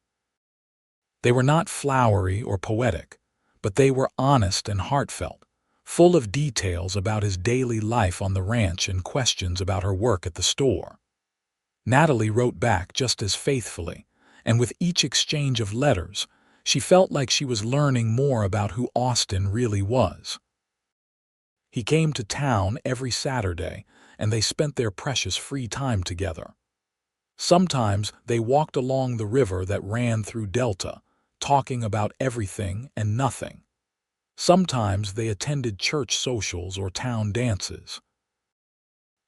They were not flowery or poetic, but they were honest and heartfelt, full of details about his daily life on the ranch and questions about her work at the store. Natalie wrote back just as faithfully, and with each exchange of letters, she felt like she was learning more about who Austin really was. He came to town every Saturday, and they spent their precious free time together. Sometimes they walked along the river that ran through Delta, talking about everything and nothing. Sometimes they attended church socials or town dances.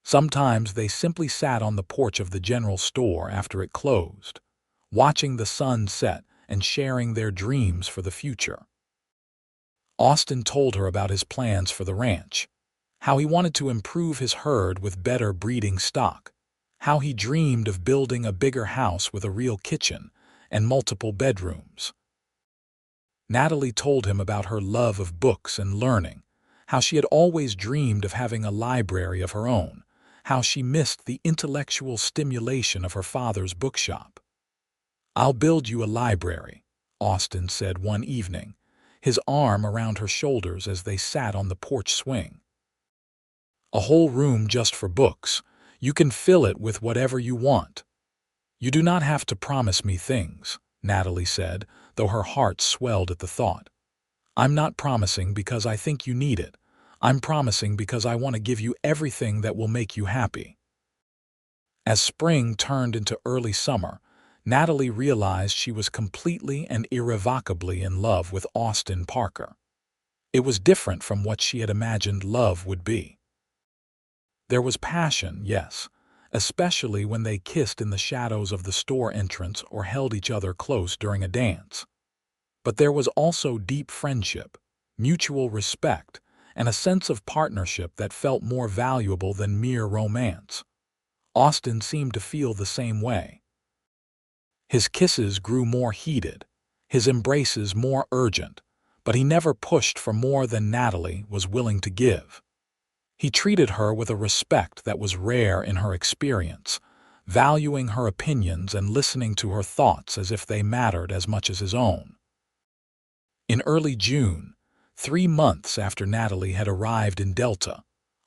Sometimes they simply sat on the porch of the general store after it closed, watching the sun set and sharing their dreams for the future. Austin told her about his plans for the ranch, how he wanted to improve his herd with better breeding stock, how he dreamed of building a bigger house with a real kitchen and multiple bedrooms. Natalie told him about her love of books and learning, how she had always dreamed of having a library of her own, how she missed the intellectual stimulation of her father's bookshop. "I'll build you a library," Austin said one evening, his arm around her shoulders as they sat on the porch swing. "A whole room just for books. You can fill it with whatever you want." "You do not have to promise me things," Natalie said, though her heart swelled at the thought. "I'm not promising because I think you need it. I'm promising because I want to give you everything that will make you happy." As spring turned into early summer, Natalie realized she was completely and irrevocably in love with Austin Parker. It was different from what she had imagined love would be. There was passion, yes, especially when they kissed in the shadows of the store entrance or held each other close during a dance. But there was also deep friendship, mutual respect, and a sense of partnership that felt more valuable than mere romance. Austin seemed to feel the same way. His kisses grew more heated, his embraces more urgent, but he never pushed for more than Natalie was willing to give. He treated her with a respect that was rare in her experience, valuing her opinions and listening to her thoughts as if they mattered as much as his own. In early June, 3 months after Natalie had arrived in Delta,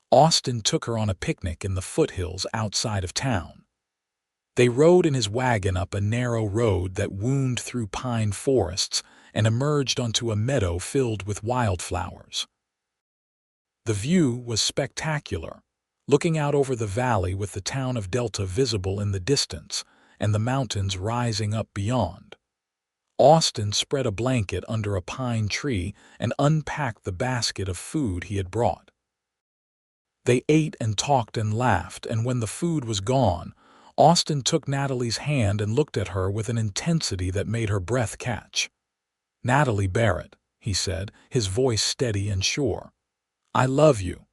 Austin took her on a picnic in the foothills outside of town. They rode in his wagon up a narrow road that wound through pine forests and emerged onto a meadow filled with wildflowers. The view was spectacular, looking out over the valley with the town of Delta visible in the distance and the mountains rising up beyond. Austin spread a blanket under a pine tree and unpacked the basket of food he had brought. They ate and talked and laughed, and when the food was gone, Austin took Natalie's hand and looked at her with an intensity that made her breath catch. "Natalie Barrett," he said, his voice steady and sure. "I love you.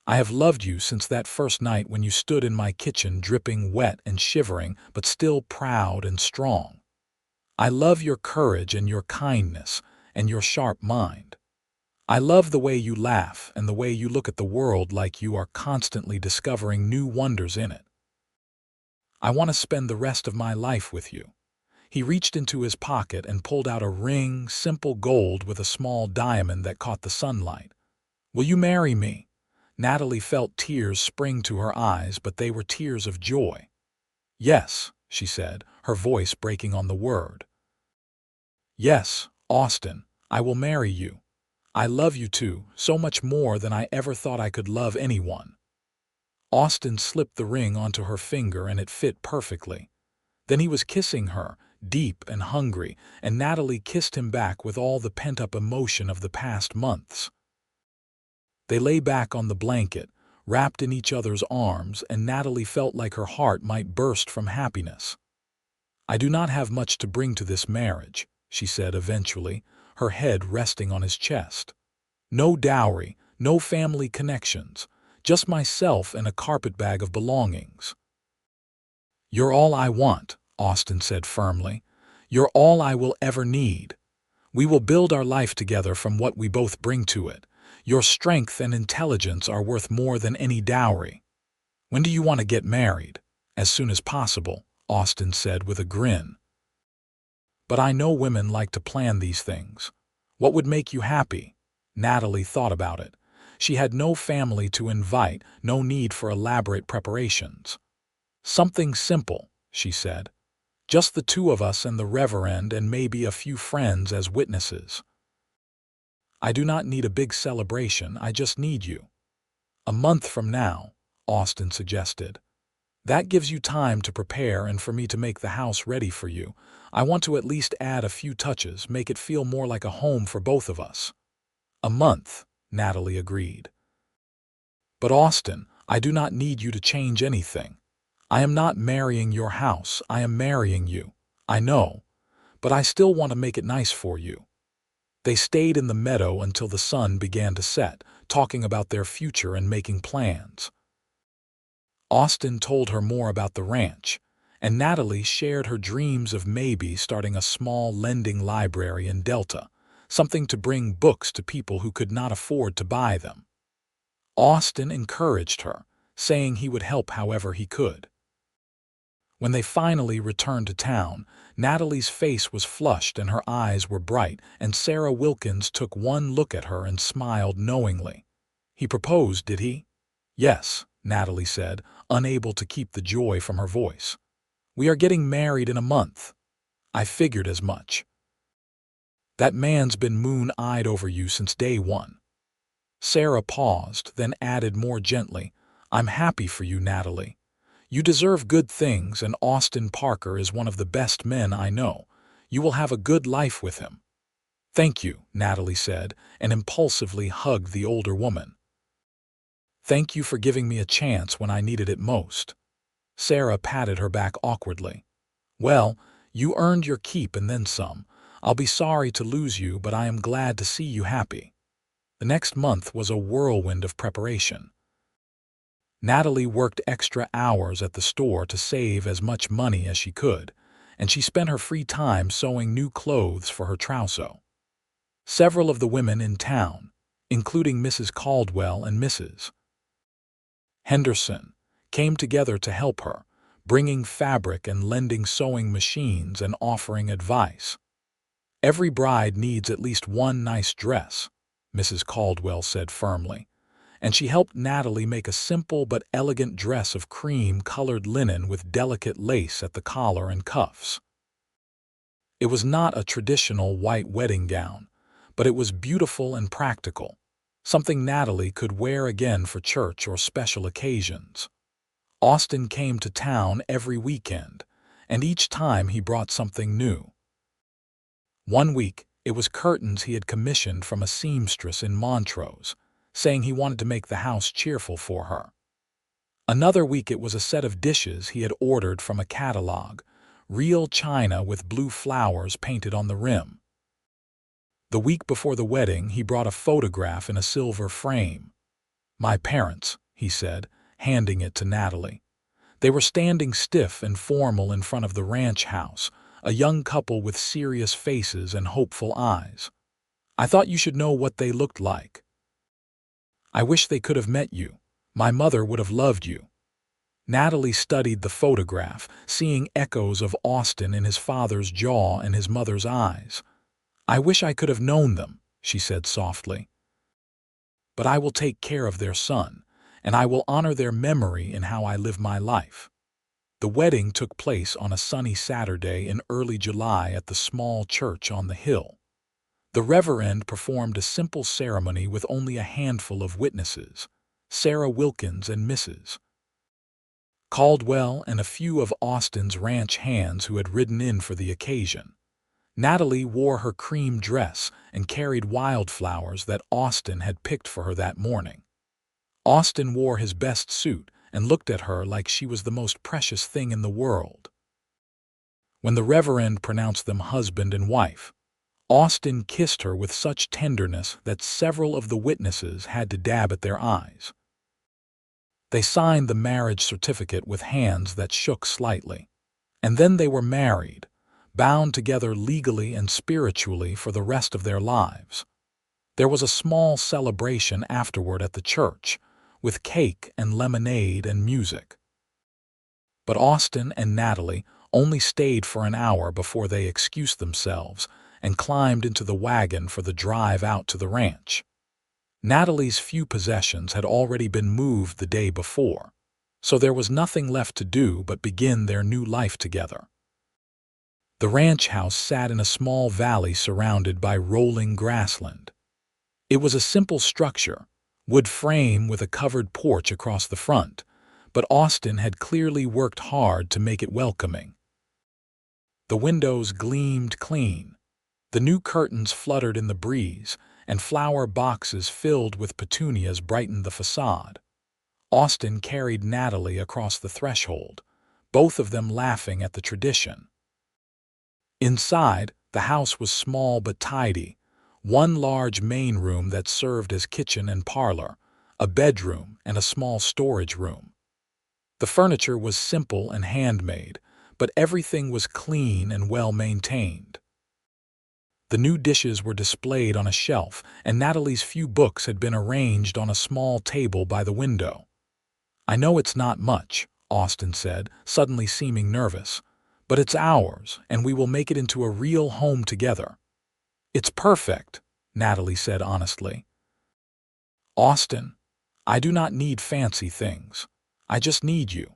I have loved you since that first night when you stood in my kitchen dripping wet and shivering, but still proud and strong. I love your courage and your kindness and your sharp mind. I love the way you laugh and the way you look at the world like you are constantly discovering new wonders in it. I want to spend the rest of my life with you." He reached into his pocket and pulled out a ring, simple gold with a small diamond that caught the sunlight. "Will you marry me?" Natalie felt tears spring to her eyes, but they were tears of joy. "Yes," she said, her voice breaking on the word. "Yes, Austin, I will marry you. I love you too, so much more than I ever thought I could love anyone." Austin slipped the ring onto her finger and it fit perfectly. Then he was kissing her, deep and hungry, and Natalie kissed him back with all the pent-up emotion of the past months. They lay back on the blanket, wrapped in each other's arms, and Natalie felt like her heart might burst from happiness. "I do not have much to bring to this marriage," she said eventually, her head resting on his chest. "No dowry, no family connections, just myself and a carpetbag of belongings." "You're all I want," Austin said firmly. "You're all I will ever need. We will build our life together from what we both bring to it. Your strength and intelligence are worth more than any dowry." "When do you want to get married?" "As soon as possible," Austin said with a grin. "But I know women like to plan these things. What would make you happy?" Natalie thought about it. She had no family to invite, no need for elaborate preparations. "Something simple," she said. "Just the two of us and the Reverend and maybe a few friends as witnesses." "I do not need a big celebration, I just need you." "A month from now," Austin suggested. "That gives you time to prepare and for me to make the house ready for you. I want to at least add a few touches, make it feel more like a home for both of us." "A month," Natalie agreed. "But Austin, I do not need you to change anything. I am not marrying your house, I am marrying you. I know, but I still want to make it nice for you." They stayed in the meadow until the sun began to set, talking about their future and making plans. Austin told her more about the ranch, and Natalie shared her dreams of maybe starting a small lending library in Delta, something to bring books to people who could not afford to buy them. Austin encouraged her, saying he would help however he could. When they finally returned to town, Natalie's face was flushed and her eyes were bright, and Sarah Wilkins took one look at her and smiled knowingly. "He proposed, did he?" "Yes," Natalie said, unable to keep the joy from her voice. "We are getting married in a month." "I figured as much." "That man's been moon-eyed over you since day one." Sarah paused, then added more gently, "I'm happy for you, Natalie. You deserve good things, and Austin Parker is one of the best men I know. You will have a good life with him." "Thank you," Natalie said, and impulsively hugged the older woman. "Thank you for giving me a chance when I needed it most." Sarah patted her back awkwardly. "Well, you earned your keep and then some. I'll be sorry to lose you, but I am glad to see you happy." The next month was a whirlwind of preparation. Natalie worked extra hours at the store to save as much money as she could, and she spent her free time sewing new clothes for her trousseau. Several of the women in town, including Mrs. Caldwell and Mrs. Henderson, came together to help her, bringing fabric and lending sewing machines and offering advice. "Every bride needs at least one nice dress," Mrs. Caldwell said firmly, and she helped Natalie make a simple but elegant dress of cream-colored linen with delicate lace at the collar and cuffs. It was not a traditional white wedding gown, but it was beautiful and practical, something Natalie could wear again for church or special occasions. Austin came to town every weekend, and each time he brought something new. One week, it was curtains he had commissioned from a seamstress in Montrose, saying he wanted to make the house cheerful for her. Another week it was a set of dishes he had ordered from a catalog, real china with blue flowers painted on the rim. The week before the wedding, he brought a photograph in a silver frame. "My parents," he said, handing it to Natalie. They were standing stiff and formal in front of the ranch house, a young couple with serious faces and hopeful eyes. "I thought you should know what they looked like. I wish they could have met you. My mother would have loved you." Natalie studied the photograph, seeing echoes of Austin in his father's jaw and his mother's eyes. "I wish I could have known them," she said softly. "But I will take care of their son, and I will honor their memory in how I live my life." The wedding took place on a sunny Saturday in early July at the small church on the hill. The Reverend performed a simple ceremony with only a handful of witnesses, Sarah Wilkins and Mrs. Caldwell and a few of Austin's ranch hands who had ridden in for the occasion. Natalie wore her cream dress and carried wildflowers that Austin had picked for her that morning. Austin wore his best suit and looked at her like she was the most precious thing in the world. When the Reverend pronounced them husband and wife, Austin kissed her with such tenderness that several of the witnesses had to dab at their eyes. They signed the marriage certificate with hands that shook slightly, and then they were married, bound together legally and spiritually for the rest of their lives. There was a small celebration afterward at the church, with cake and lemonade and music. But Austin and Natalie only stayed for an hour before they excused themselves and climbed into the wagon for the drive out to the ranch. Natalie's few possessions had already been moved the day before, so there was nothing left to do but begin their new life together. The ranch house sat in a small valley surrounded by rolling grassland. It was a simple structure, wood frame with a covered porch across the front, but Austin had clearly worked hard to make it welcoming. The windows gleamed clean, the new curtains fluttered in the breeze, and flower boxes filled with petunias brightened the facade. Austin carried Natalie across the threshold, both of them laughing at the tradition. Inside, the house was small but tidy, One large main room that served as kitchen and parlor, a bedroom, and a small storage room. The furniture was simple and handmade, but everything was clean and well maintained. The new dishes were displayed on a shelf, and Natalie's few books had been arranged on a small table by the window. "I know it's not much," Austin said, suddenly seeming nervous, "but it's ours, and we will make it into a real home together." "It's perfect," Natalie said honestly. "Austin, I do not need fancy things. I just need you."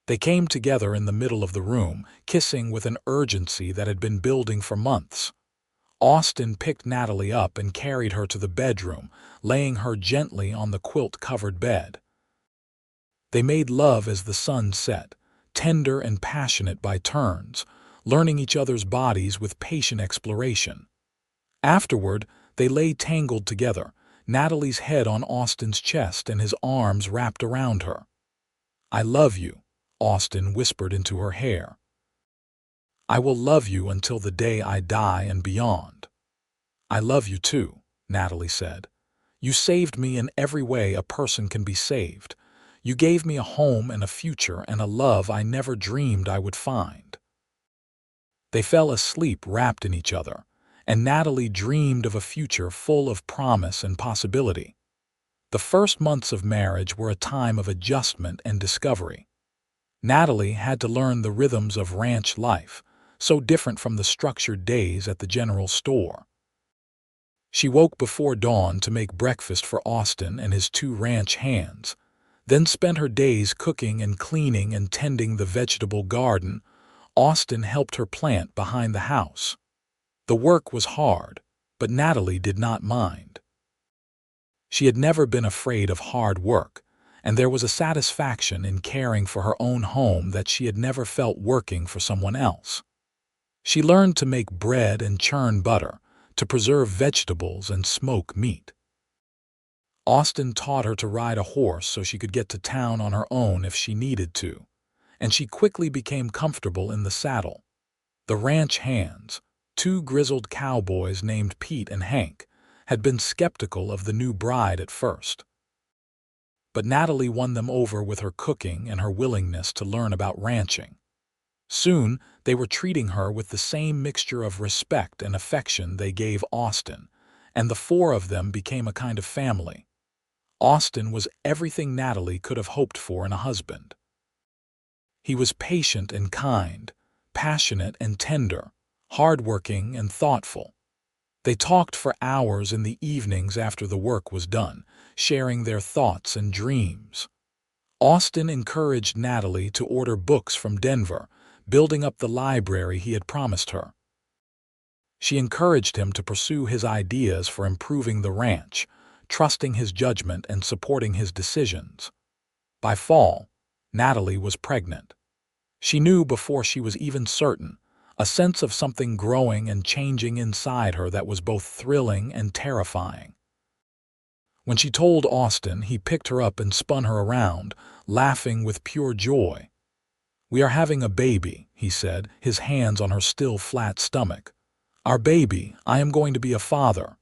They came together in the middle of the room, kissing with an urgency that had been building for months. Austin picked Natalie up and carried her to the bedroom, laying her gently on the quilt-covered bed. They made love as the sun set, tender and passionate by turns, learning each other's bodies with patient exploration. Afterward, they lay tangled together, Natalie's head on Austin's chest and his arms wrapped around her. "I love you," Austin whispered into her hair. "I will love you until the day I die and beyond." "I love you too," Natalie said. "You saved me in every way a person can be saved. You gave me a home and a future and a love I never dreamed I would find." They fell asleep wrapped in each other, and Natalie dreamed of a future full of promise and possibility. The first months of marriage were a time of adjustment and discovery. Natalie had to learn the rhythms of ranch life, so different from the structured days at the general store. She woke before dawn to make breakfast for Austin and his two ranch hands, then spent her days cooking and cleaning and tending the vegetable garden Austin helped her plant behind the house. The work was hard, but Natalie did not mind. She had never been afraid of hard work, and there was a satisfaction in caring for her own home that she had never felt working for someone else. She learned to make bread and churn butter, to preserve vegetables and smoke meat. Austin taught her to ride a horse so she could get to town on her own if she needed to, and she quickly became comfortable in the saddle. The ranch hands, two grizzled cowboys named Pete and Hank, had been skeptical of the new bride at first. But Natalie won them over with her cooking and her willingness to learn about ranching. Soon, they were treating her with the same mixture of respect and affection they gave Austin, and the four of them became a kind of family. Austin was everything Natalie could have hoped for in a husband. He was patient and kind, passionate and tender, hardworking and thoughtful. They talked for hours in the evenings after the work was done, sharing their thoughts and dreams. Austin encouraged Natalie to order books from Denver, building up the library he had promised her. She encouraged him to pursue his ideas for improving the ranch, trusting his judgment and supporting his decisions. By fall, Natalie was pregnant. She knew before she was even certain, a sense of something growing and changing inside her that was both thrilling and terrifying. When she told Austin, he picked her up and spun her around, laughing with pure joy. "We are having a baby," he said, his hands on her still flat stomach. "Our baby, I am going to be a father."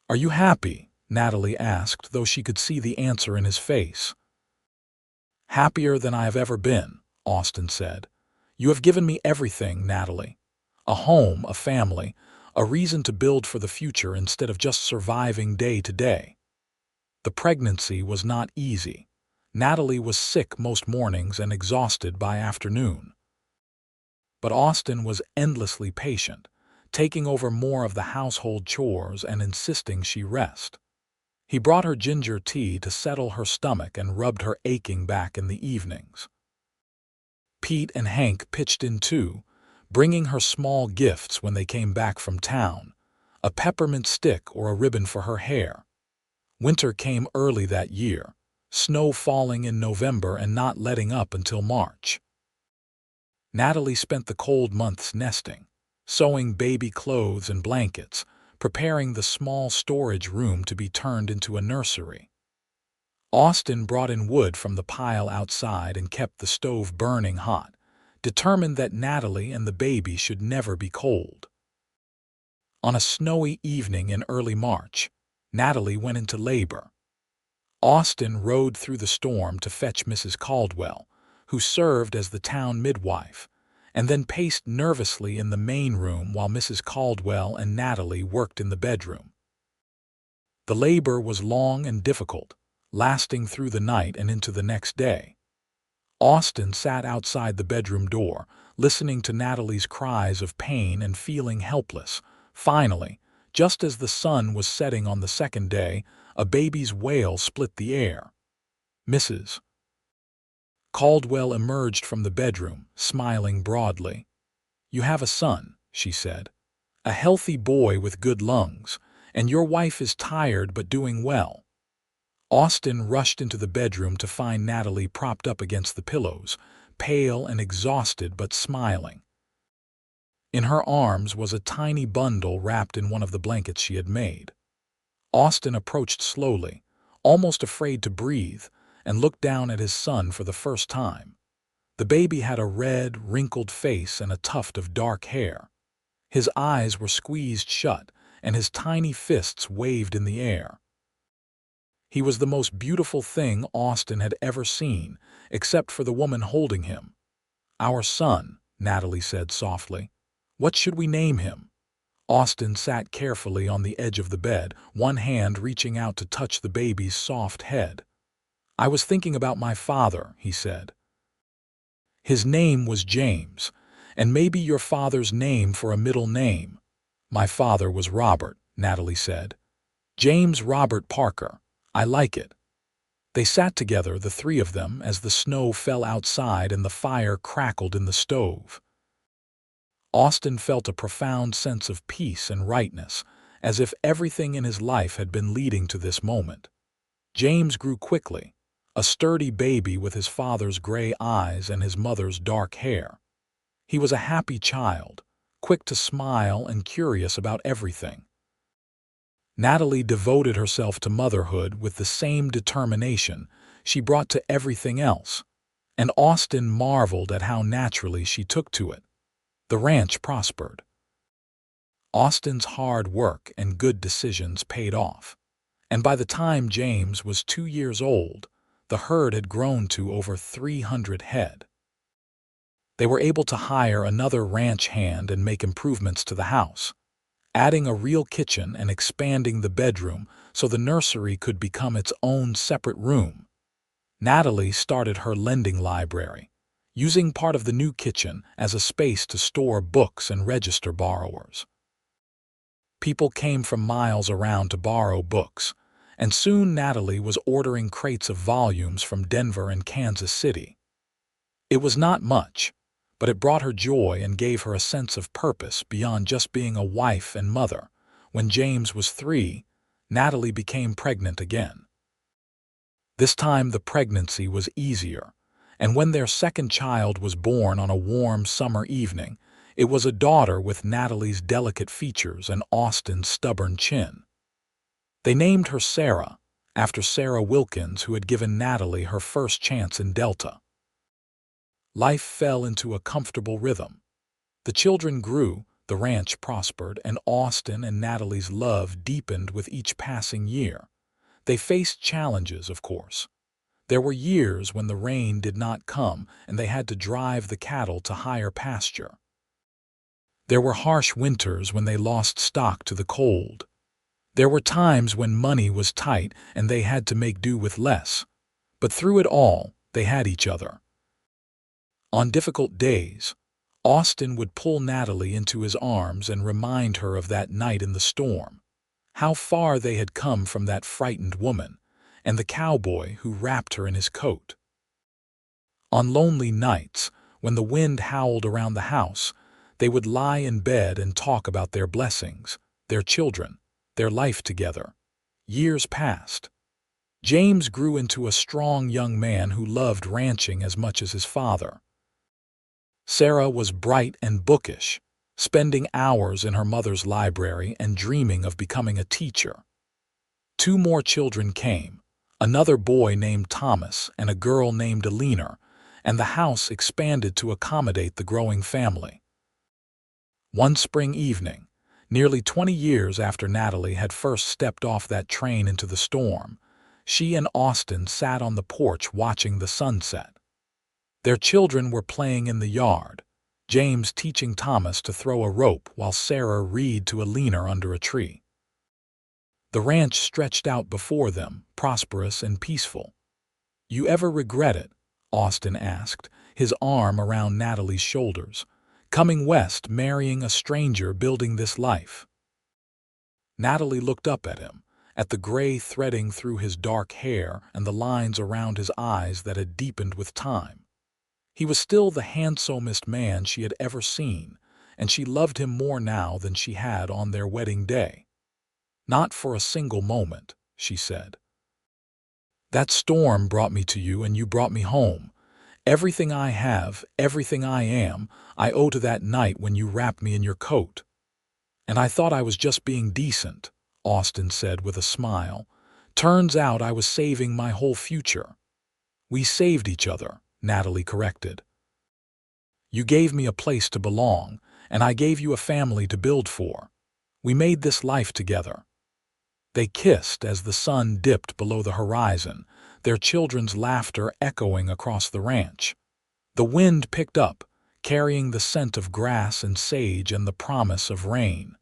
"Are you happy?" Natalie asked, though she could see the answer in his face. "Happier than I have ever been," Austin said. "You have given me everything, Natalie. A home, a family, a reason to build for the future instead of just surviving day to day." The pregnancy was not easy. Natalie was sick most mornings and exhausted by afternoon. But Austin was endlessly patient, taking over more of the household chores and insisting she rest. He brought her ginger tea to settle her stomach and rubbed her aching back in the evenings. Pete and Hank pitched in too, bringing her small gifts when they came back from town, a peppermint stick or a ribbon for her hair. Winter came early that year, snow falling in November and not letting up until March. Natalie spent the cold months nesting, sewing baby clothes and blankets, preparing the small storage room to be turned into a nursery. Austin brought in wood from the pile outside and kept the stove burning hot, determined that Natalie and the baby should never be cold. On a snowy evening in early March, Natalie went into labor. Austin rode through the storm to fetch Mrs. Caldwell, who served as the town midwife, and then paced nervously in the main room while Mrs. Caldwell and Natalie worked in the bedroom. The labor was long and difficult, lasting through the night and into the next day. Austin sat outside the bedroom door, listening to Natalie's cries of pain and feeling helpless. Finally, just as the sun was setting on the second day, a baby's wail split the air. Mrs. Caldwell emerged from the bedroom, smiling broadly. "You have a son," she said. "A healthy boy with good lungs, and your wife is tired but doing well." Austin rushed into the bedroom to find Natalie propped up against the pillows, pale and exhausted but smiling. In her arms was a tiny bundle wrapped in one of the blankets she had made. Austin approached slowly, almost afraid to breathe, and looked down at his son for the first time. The baby had a red, wrinkled face and a tuft of dark hair. His eyes were squeezed shut, and his tiny fists waved in the air. He was the most beautiful thing Austin had ever seen, except for the woman holding him. "Our son," Natalie said softly. "What should we name him?" Austin sat carefully on the edge of the bed, one hand reaching out to touch the baby's soft head. "I was thinking about my father," he said. "His name was James, and maybe your father's name for a middle name." "My father was Robert," Natalie said. "James Robert Parker. I like it." They sat together, the three of them, as the snow fell outside and the fire crackled in the stove. Austin felt a profound sense of peace and rightness, as if everything in his life had been leading to this moment. James grew quickly, a sturdy baby with his father's gray eyes and his mother's dark hair. He was a happy child, quick to smile and curious about everything. Natalie devoted herself to motherhood with the same determination she brought to everything else, and Austin marveled at how naturally she took to it. The ranch prospered. Austin's hard work and good decisions paid off, and by the time James was 2 years old, the herd had grown to over 300 head. They were able to hire another ranch hand and make improvements to the house, adding a real kitchen and expanding the bedroom so the nursery could become its own separate room. Natalie started her lending library, using part of the new kitchen as a space to store books and register borrowers. People came from miles around to borrow books, and soon Natalie was ordering crates of volumes from Denver and Kansas City. It was not much, but it brought her joy and gave her a sense of purpose beyond just being a wife and mother. When James was 3, Natalie became pregnant again. This time the pregnancy was easier, and when their second child was born on a warm summer evening, it was a daughter with Natalie's delicate features and Austin's stubborn chin. They named her Sarah, after Sarah Wilkins, who had given Natalie her first chance in Delta. Life fell into a comfortable rhythm. The children grew, the ranch prospered, and Austin and Natalie's love deepened with each passing year. They faced challenges, of course. There were years when the rain did not come and they had to drive the cattle to higher pasture. There were harsh winters when they lost stock to the cold. There were times when money was tight and they had to make do with less. But through it all, they had each other. On difficult days, Austin would pull Natalie into his arms and remind her of that night in the storm, how far they had come from that frightened woman, and the cowboy who wrapped her in his coat. On lonely nights, when the wind howled around the house, they would lie in bed and talk about their blessings, their children, their life together. Years passed. James grew into a strong young man who loved ranching as much as his father. Sarah was bright and bookish, spending hours in her mother's library and dreaming of becoming a teacher. 2 more children came, another boy named Thomas and a girl named Alina, and the house expanded to accommodate the growing family. One spring evening, Nearly 20 years after Natalie had first stepped off that train into the storm, she and Austin sat on the porch watching the sunset. Their children were playing in the yard, James teaching Thomas to throw a rope while Sarah read to a leaner under a tree. The ranch stretched out before them, prosperous and peaceful. "You ever regret it?" Austin asked, his arm around Natalie's shoulders. "Coming west, marrying a stranger, building this life?" Natalie looked up at him, at the gray threading through his dark hair and the lines around his eyes that had deepened with time. He was still the handsomest man she had ever seen, and she loved him more now than she had on their wedding day. "Not for a single moment," she said. "That storm brought me to you and you brought me home. Everything I have, everything I am, I owe to that night when you wrapped me in your coat." "And I thought I was just being decent," Austin said with a smile. "Turns out I was saving my whole future." "We saved each other," Natalie corrected. "You gave me a place to belong, and I gave you a family to build for. We made this life together." They kissed as the sun dipped below the horizon, their children's laughter echoing across the ranch. The wind picked up, carrying the scent of grass and sage and the promise of rain.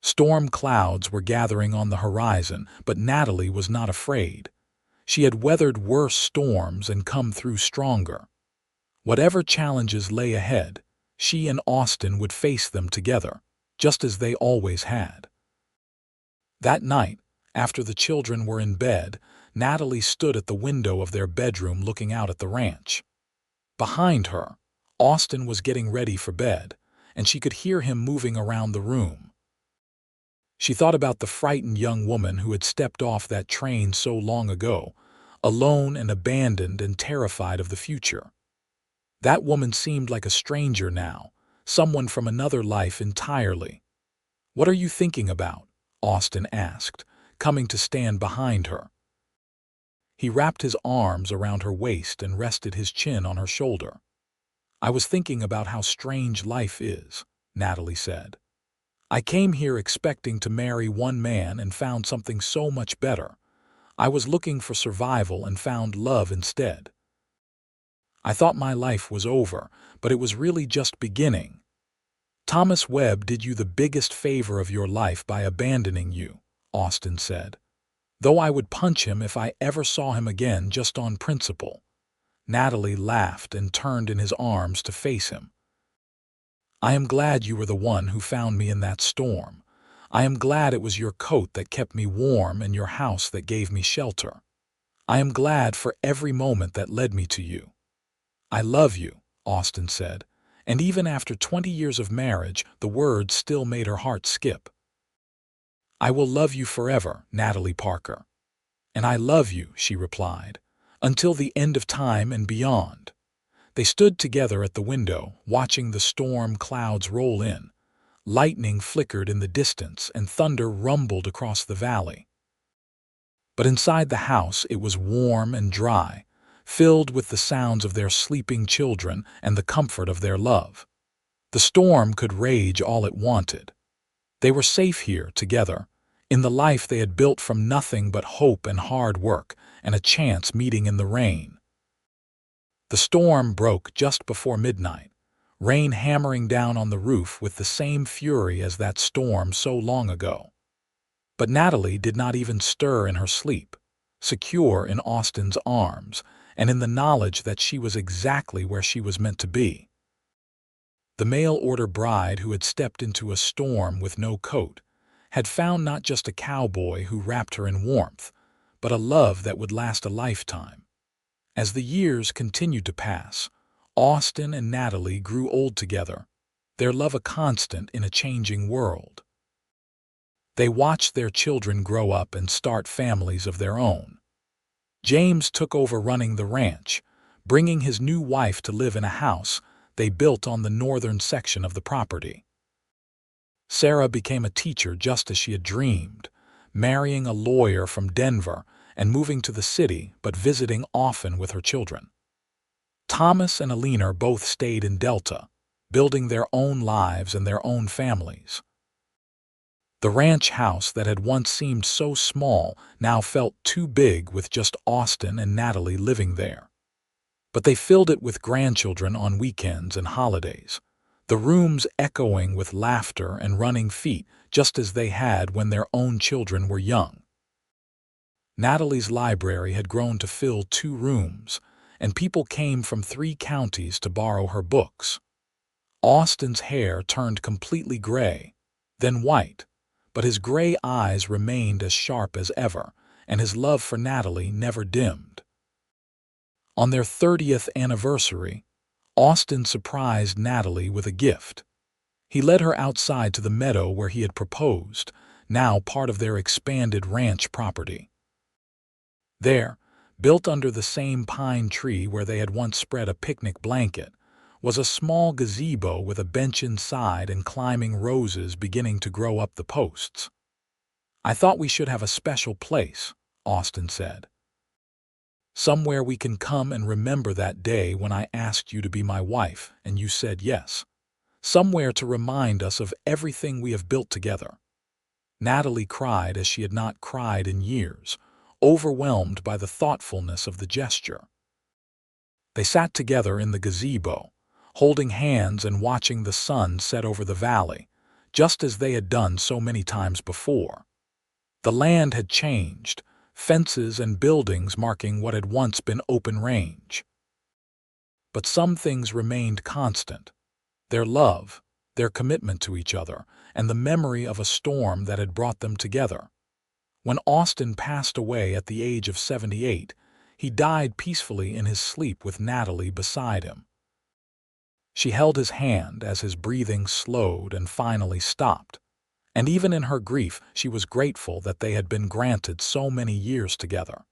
Storm clouds were gathering on the horizon, but Natalie was not afraid. She had weathered worse storms and come through stronger. Whatever challenges lay ahead, she and Austin would face them together, just as they always had. That night, after the children were in bed, Natalie stood at the window of their bedroom looking out at the ranch. Behind her, Austin was getting ready for bed, and she could hear him moving around the room. She thought about the frightened young woman who had stepped off that train so long ago, alone and abandoned and terrified of the future. That woman seemed like a stranger now, someone from another life entirely. "What are you thinking about?" Austin asked, coming to stand behind her. He wrapped his arms around her waist and rested his chin on her shoulder. "I was thinking about how strange life is," Natalie said. "I came here expecting to marry one man and found something so much better. I was looking for survival and found love instead. I thought my life was over, but it was really just beginning. Thomas Webb did you the biggest favor of your life by abandoning you," Austin said. "Though I would punch him if I ever saw him again just on principle." Natalie laughed and turned in his arms to face him. "I am glad you were the one who found me in that storm. I am glad it was your coat that kept me warm and your house that gave me shelter. I am glad for every moment that led me to you." "I love you," Austin said, and even after 20 years of marriage, the words still made her heart skip. "I will love you forever, Natalie Parker." "And I love you," she replied, "until the end of time and beyond." They stood together at the window, watching the storm clouds roll in. Lightning flickered in the distance and thunder rumbled across the valley. But inside the house it was warm and dry, filled with the sounds of their sleeping children and the comfort of their love. The storm could rage all it wanted. They were safe here together, in the life they had built from nothing but hope and hard work and a chance meeting in the rain. The storm broke just before midnight, rain hammering down on the roof with the same fury as that storm so long ago. But Natalie did not even stir in her sleep, secure in Austin's arms and in the knowledge that she was exactly where she was meant to be. The mail-order bride who had stepped into a storm with no coat had found not just a cowboy who wrapped her in warmth, but a love that would last a lifetime. As the years continued to pass, Austin and Natalie grew old together, their love a constant in a changing world. They watched their children grow up and start families of their own. James took over running the ranch, bringing his new wife to live in a house they built on the northern section of the property. Sarah became a teacher just as she had dreamed, marrying a lawyer from Denver and moving to the city but visiting often with her children. Thomas and Alina both stayed in Delta, building their own lives and their own families. The ranch house that had once seemed so small now felt too big with just Austin and Natalie living there. But they filled it with grandchildren on weekends and holidays, the rooms echoing with laughter and running feet just as they had when their own children were young. Natalie's library had grown to fill 2 rooms, and people came from 3 counties to borrow her books. Austin's hair turned completely gray, then white, but his gray eyes remained as sharp as ever, and his love for Natalie never dimmed. On their 30th anniversary, Austin surprised Natalie with a gift. He led her outside to the meadow where he had proposed, now part of their expanded ranch property. There, built under the same pine tree where they had once spread a picnic blanket, was a small gazebo with a bench inside and climbing roses beginning to grow up the posts. "I thought we should have a special place," Austin said. "Somewhere we can come and remember that day when I asked you to be my wife and you said yes. Somewhere to remind us of everything we have built together." Natalie cried as she had not cried in years, overwhelmed by the thoughtfulness of the gesture. They sat together in the gazebo, holding hands and watching the sun set over the valley, just as they had done so many times before. The land had changed, fences and buildings marking what had once been open range. But some things remained constant: their love, their commitment to each other, and the memory of a storm that had brought them together. When Austin passed away at the age of 78, he died peacefully in his sleep with Natalie beside him. She held his hand as his breathing slowed and finally stopped, and even in her grief she was grateful that they had been granted so many years together.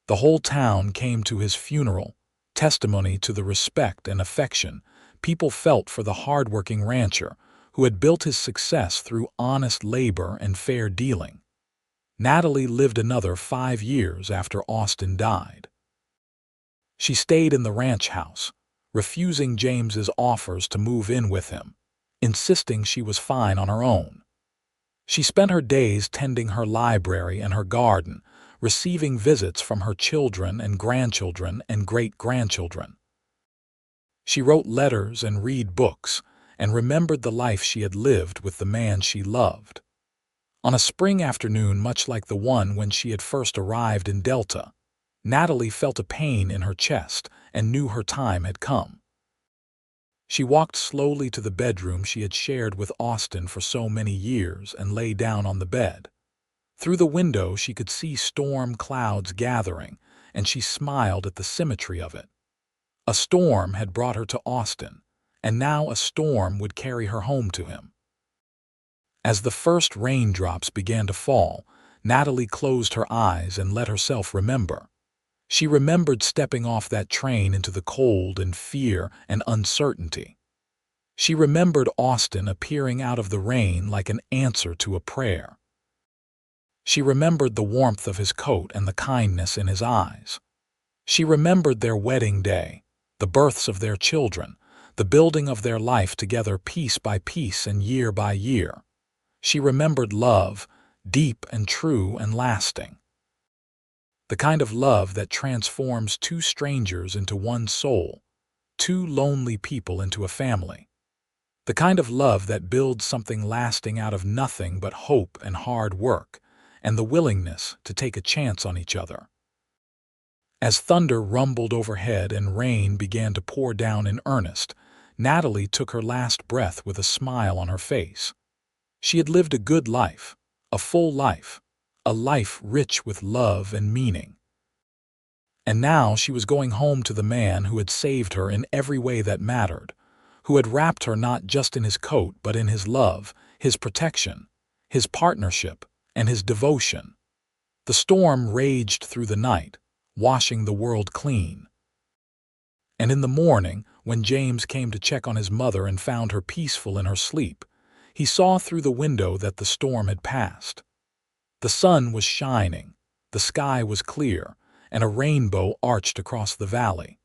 The whole town came to his funeral, testimony to the respect and affection people felt for the hard-working rancher who had built his success through honest labor and fair dealing. Natalie lived another 5 years after Austin died. She stayed in the ranch house, refusing James's offers to move in with him, insisting she was fine on her own. She spent her days tending her library and her garden, receiving visits from her children and grandchildren and great-grandchildren. She wrote letters and read books, and remembered the life she had lived with the man she loved. On a spring afternoon much like the one when she had first arrived in Delta, Natalie felt a pain in her chest and knew her time had come. She walked slowly to the bedroom she had shared with Austin for so many years and lay down on the bed. Through the window she could see storm clouds gathering, and she smiled at the symmetry of it. A storm had brought her to Austin, and now a storm would carry her home to him. As the first raindrops began to fall, Natalie closed her eyes and let herself remember. She remembered stepping off that train into the cold and fear and uncertainty. She remembered Austin appearing out of the rain like an answer to a prayer. She remembered the warmth of his coat and the kindness in his eyes. She remembered their wedding day, the births of their children, the building of their life together piece by piece and year by year. She remembered love, deep and true and lasting. The kind of love that transforms 2 strangers into one soul, 2 lonely people into a family. The kind of love that builds something lasting out of nothing but hope and hard work, and the willingness to take a chance on each other. As thunder rumbled overhead and rain began to pour down in earnest, Natalie took her last breath with a smile on her face. She had lived a good life, a full life, a life rich with love and meaning. And now she was going home to the man who had saved her in every way that mattered, who had wrapped her not just in his coat but in his love, his protection, his partnership, and his devotion. The storm raged through the night, washing the world clean. And in the morning, when James came to check on his mother and found her peaceful in her sleep, he saw through the window that the storm had passed. The sun was shining, the sky was clear, and a rainbow arched across the valley.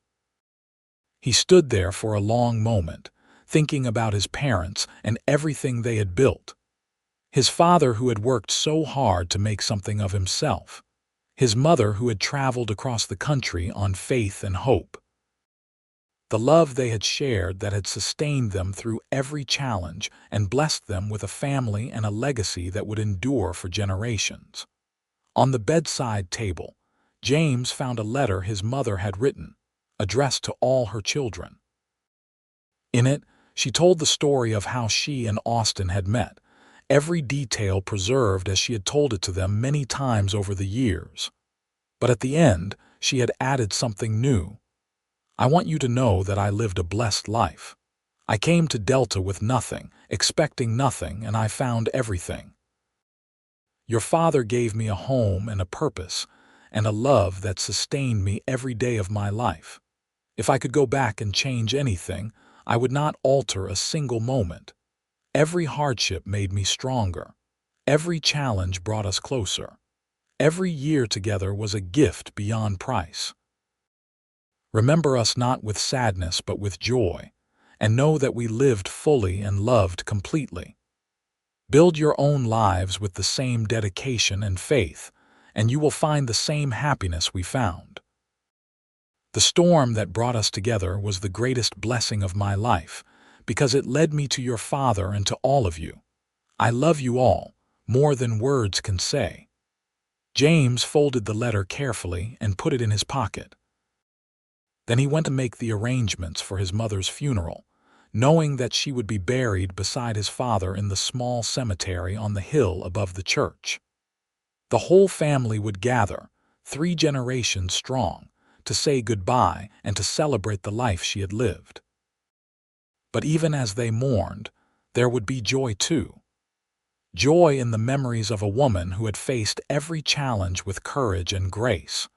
He stood there for a long moment, thinking about his parents and everything they had built. His father who had worked so hard to make something of himself. His mother who had traveled across the country on faith and hope. The love they had shared that had sustained them through every challenge and blessed them with a family and a legacy that would endure for generations. On the bedside table, James found a letter his mother had written, addressed to all her children. In it, she told the story of how she and Austin had met, every detail preserved as she had told it to them many times over the years. But at the end, she had added something new. I want you to know that I lived a blessed life. I came to Delta with nothing, expecting nothing, and I found everything. Your father gave me a home and a purpose, and a love that sustained me every day of my life. If I could go back and change anything, I would not alter a single moment. Every hardship made me stronger. Every challenge brought us closer. Every year together was a gift beyond price. Remember us not with sadness but with joy, and know that we lived fully and loved completely. Build your own lives with the same dedication and faith, and you will find the same happiness we found. The storm that brought us together was the greatest blessing of my life, because it led me to your father and to all of you. I love you all, more than words can say. James folded the letter carefully and put it in his pocket. Then he went to make the arrangements for his mother's funeral, knowing that she would be buried beside his father in the small cemetery on the hill above the church. The whole family would gather, 3 generations strong, to say goodbye and to celebrate the life she had lived. But even as they mourned, there would be joy too. Joy in the memories of a woman who had faced every challenge with courage and grace.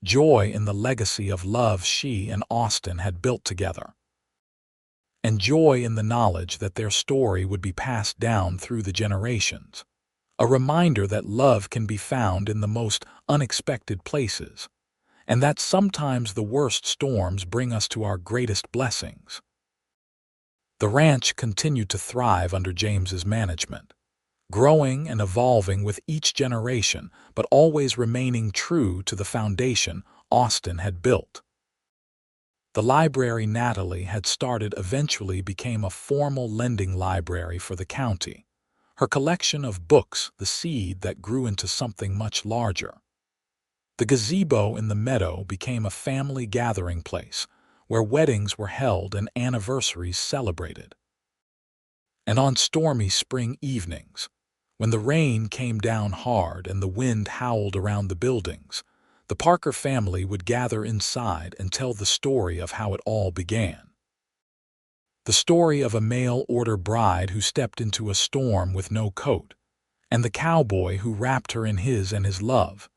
Joy in the legacy of love she and Austin had built together. And joy in the knowledge that their story would be passed down through the generations. A reminder that love can be found in the most unexpected places, and that sometimes the worst storms bring us to our greatest blessings. The ranch continued to thrive under James's management, growing and evolving with each generation, but always remaining true to the foundation Austin had built. The library Natalie had started eventually became a formal lending library for the county, her collection of books the seed that grew into something much larger. The gazebo in the meadow became a family gathering place, where weddings were held and anniversaries celebrated. And on stormy spring evenings, when the rain came down hard and the wind howled around the buildings, the Parker family would gather inside and tell the story of how it all began. The story of a mail-order bride who stepped into a storm with no coat, and the cowboy who wrapped her in his and his love,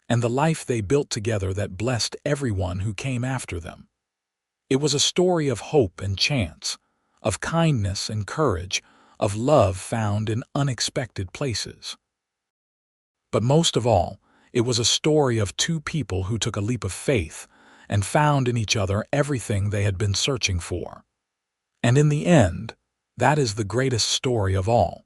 and the life they built together that blessed everyone who came after them. It was a story of hope and chance, of kindness and courage, of love found in unexpected places. But most of all, it was a story of 2 people who took a leap of faith and found in each other everything they had been searching for. And in the end, that is the greatest story of all.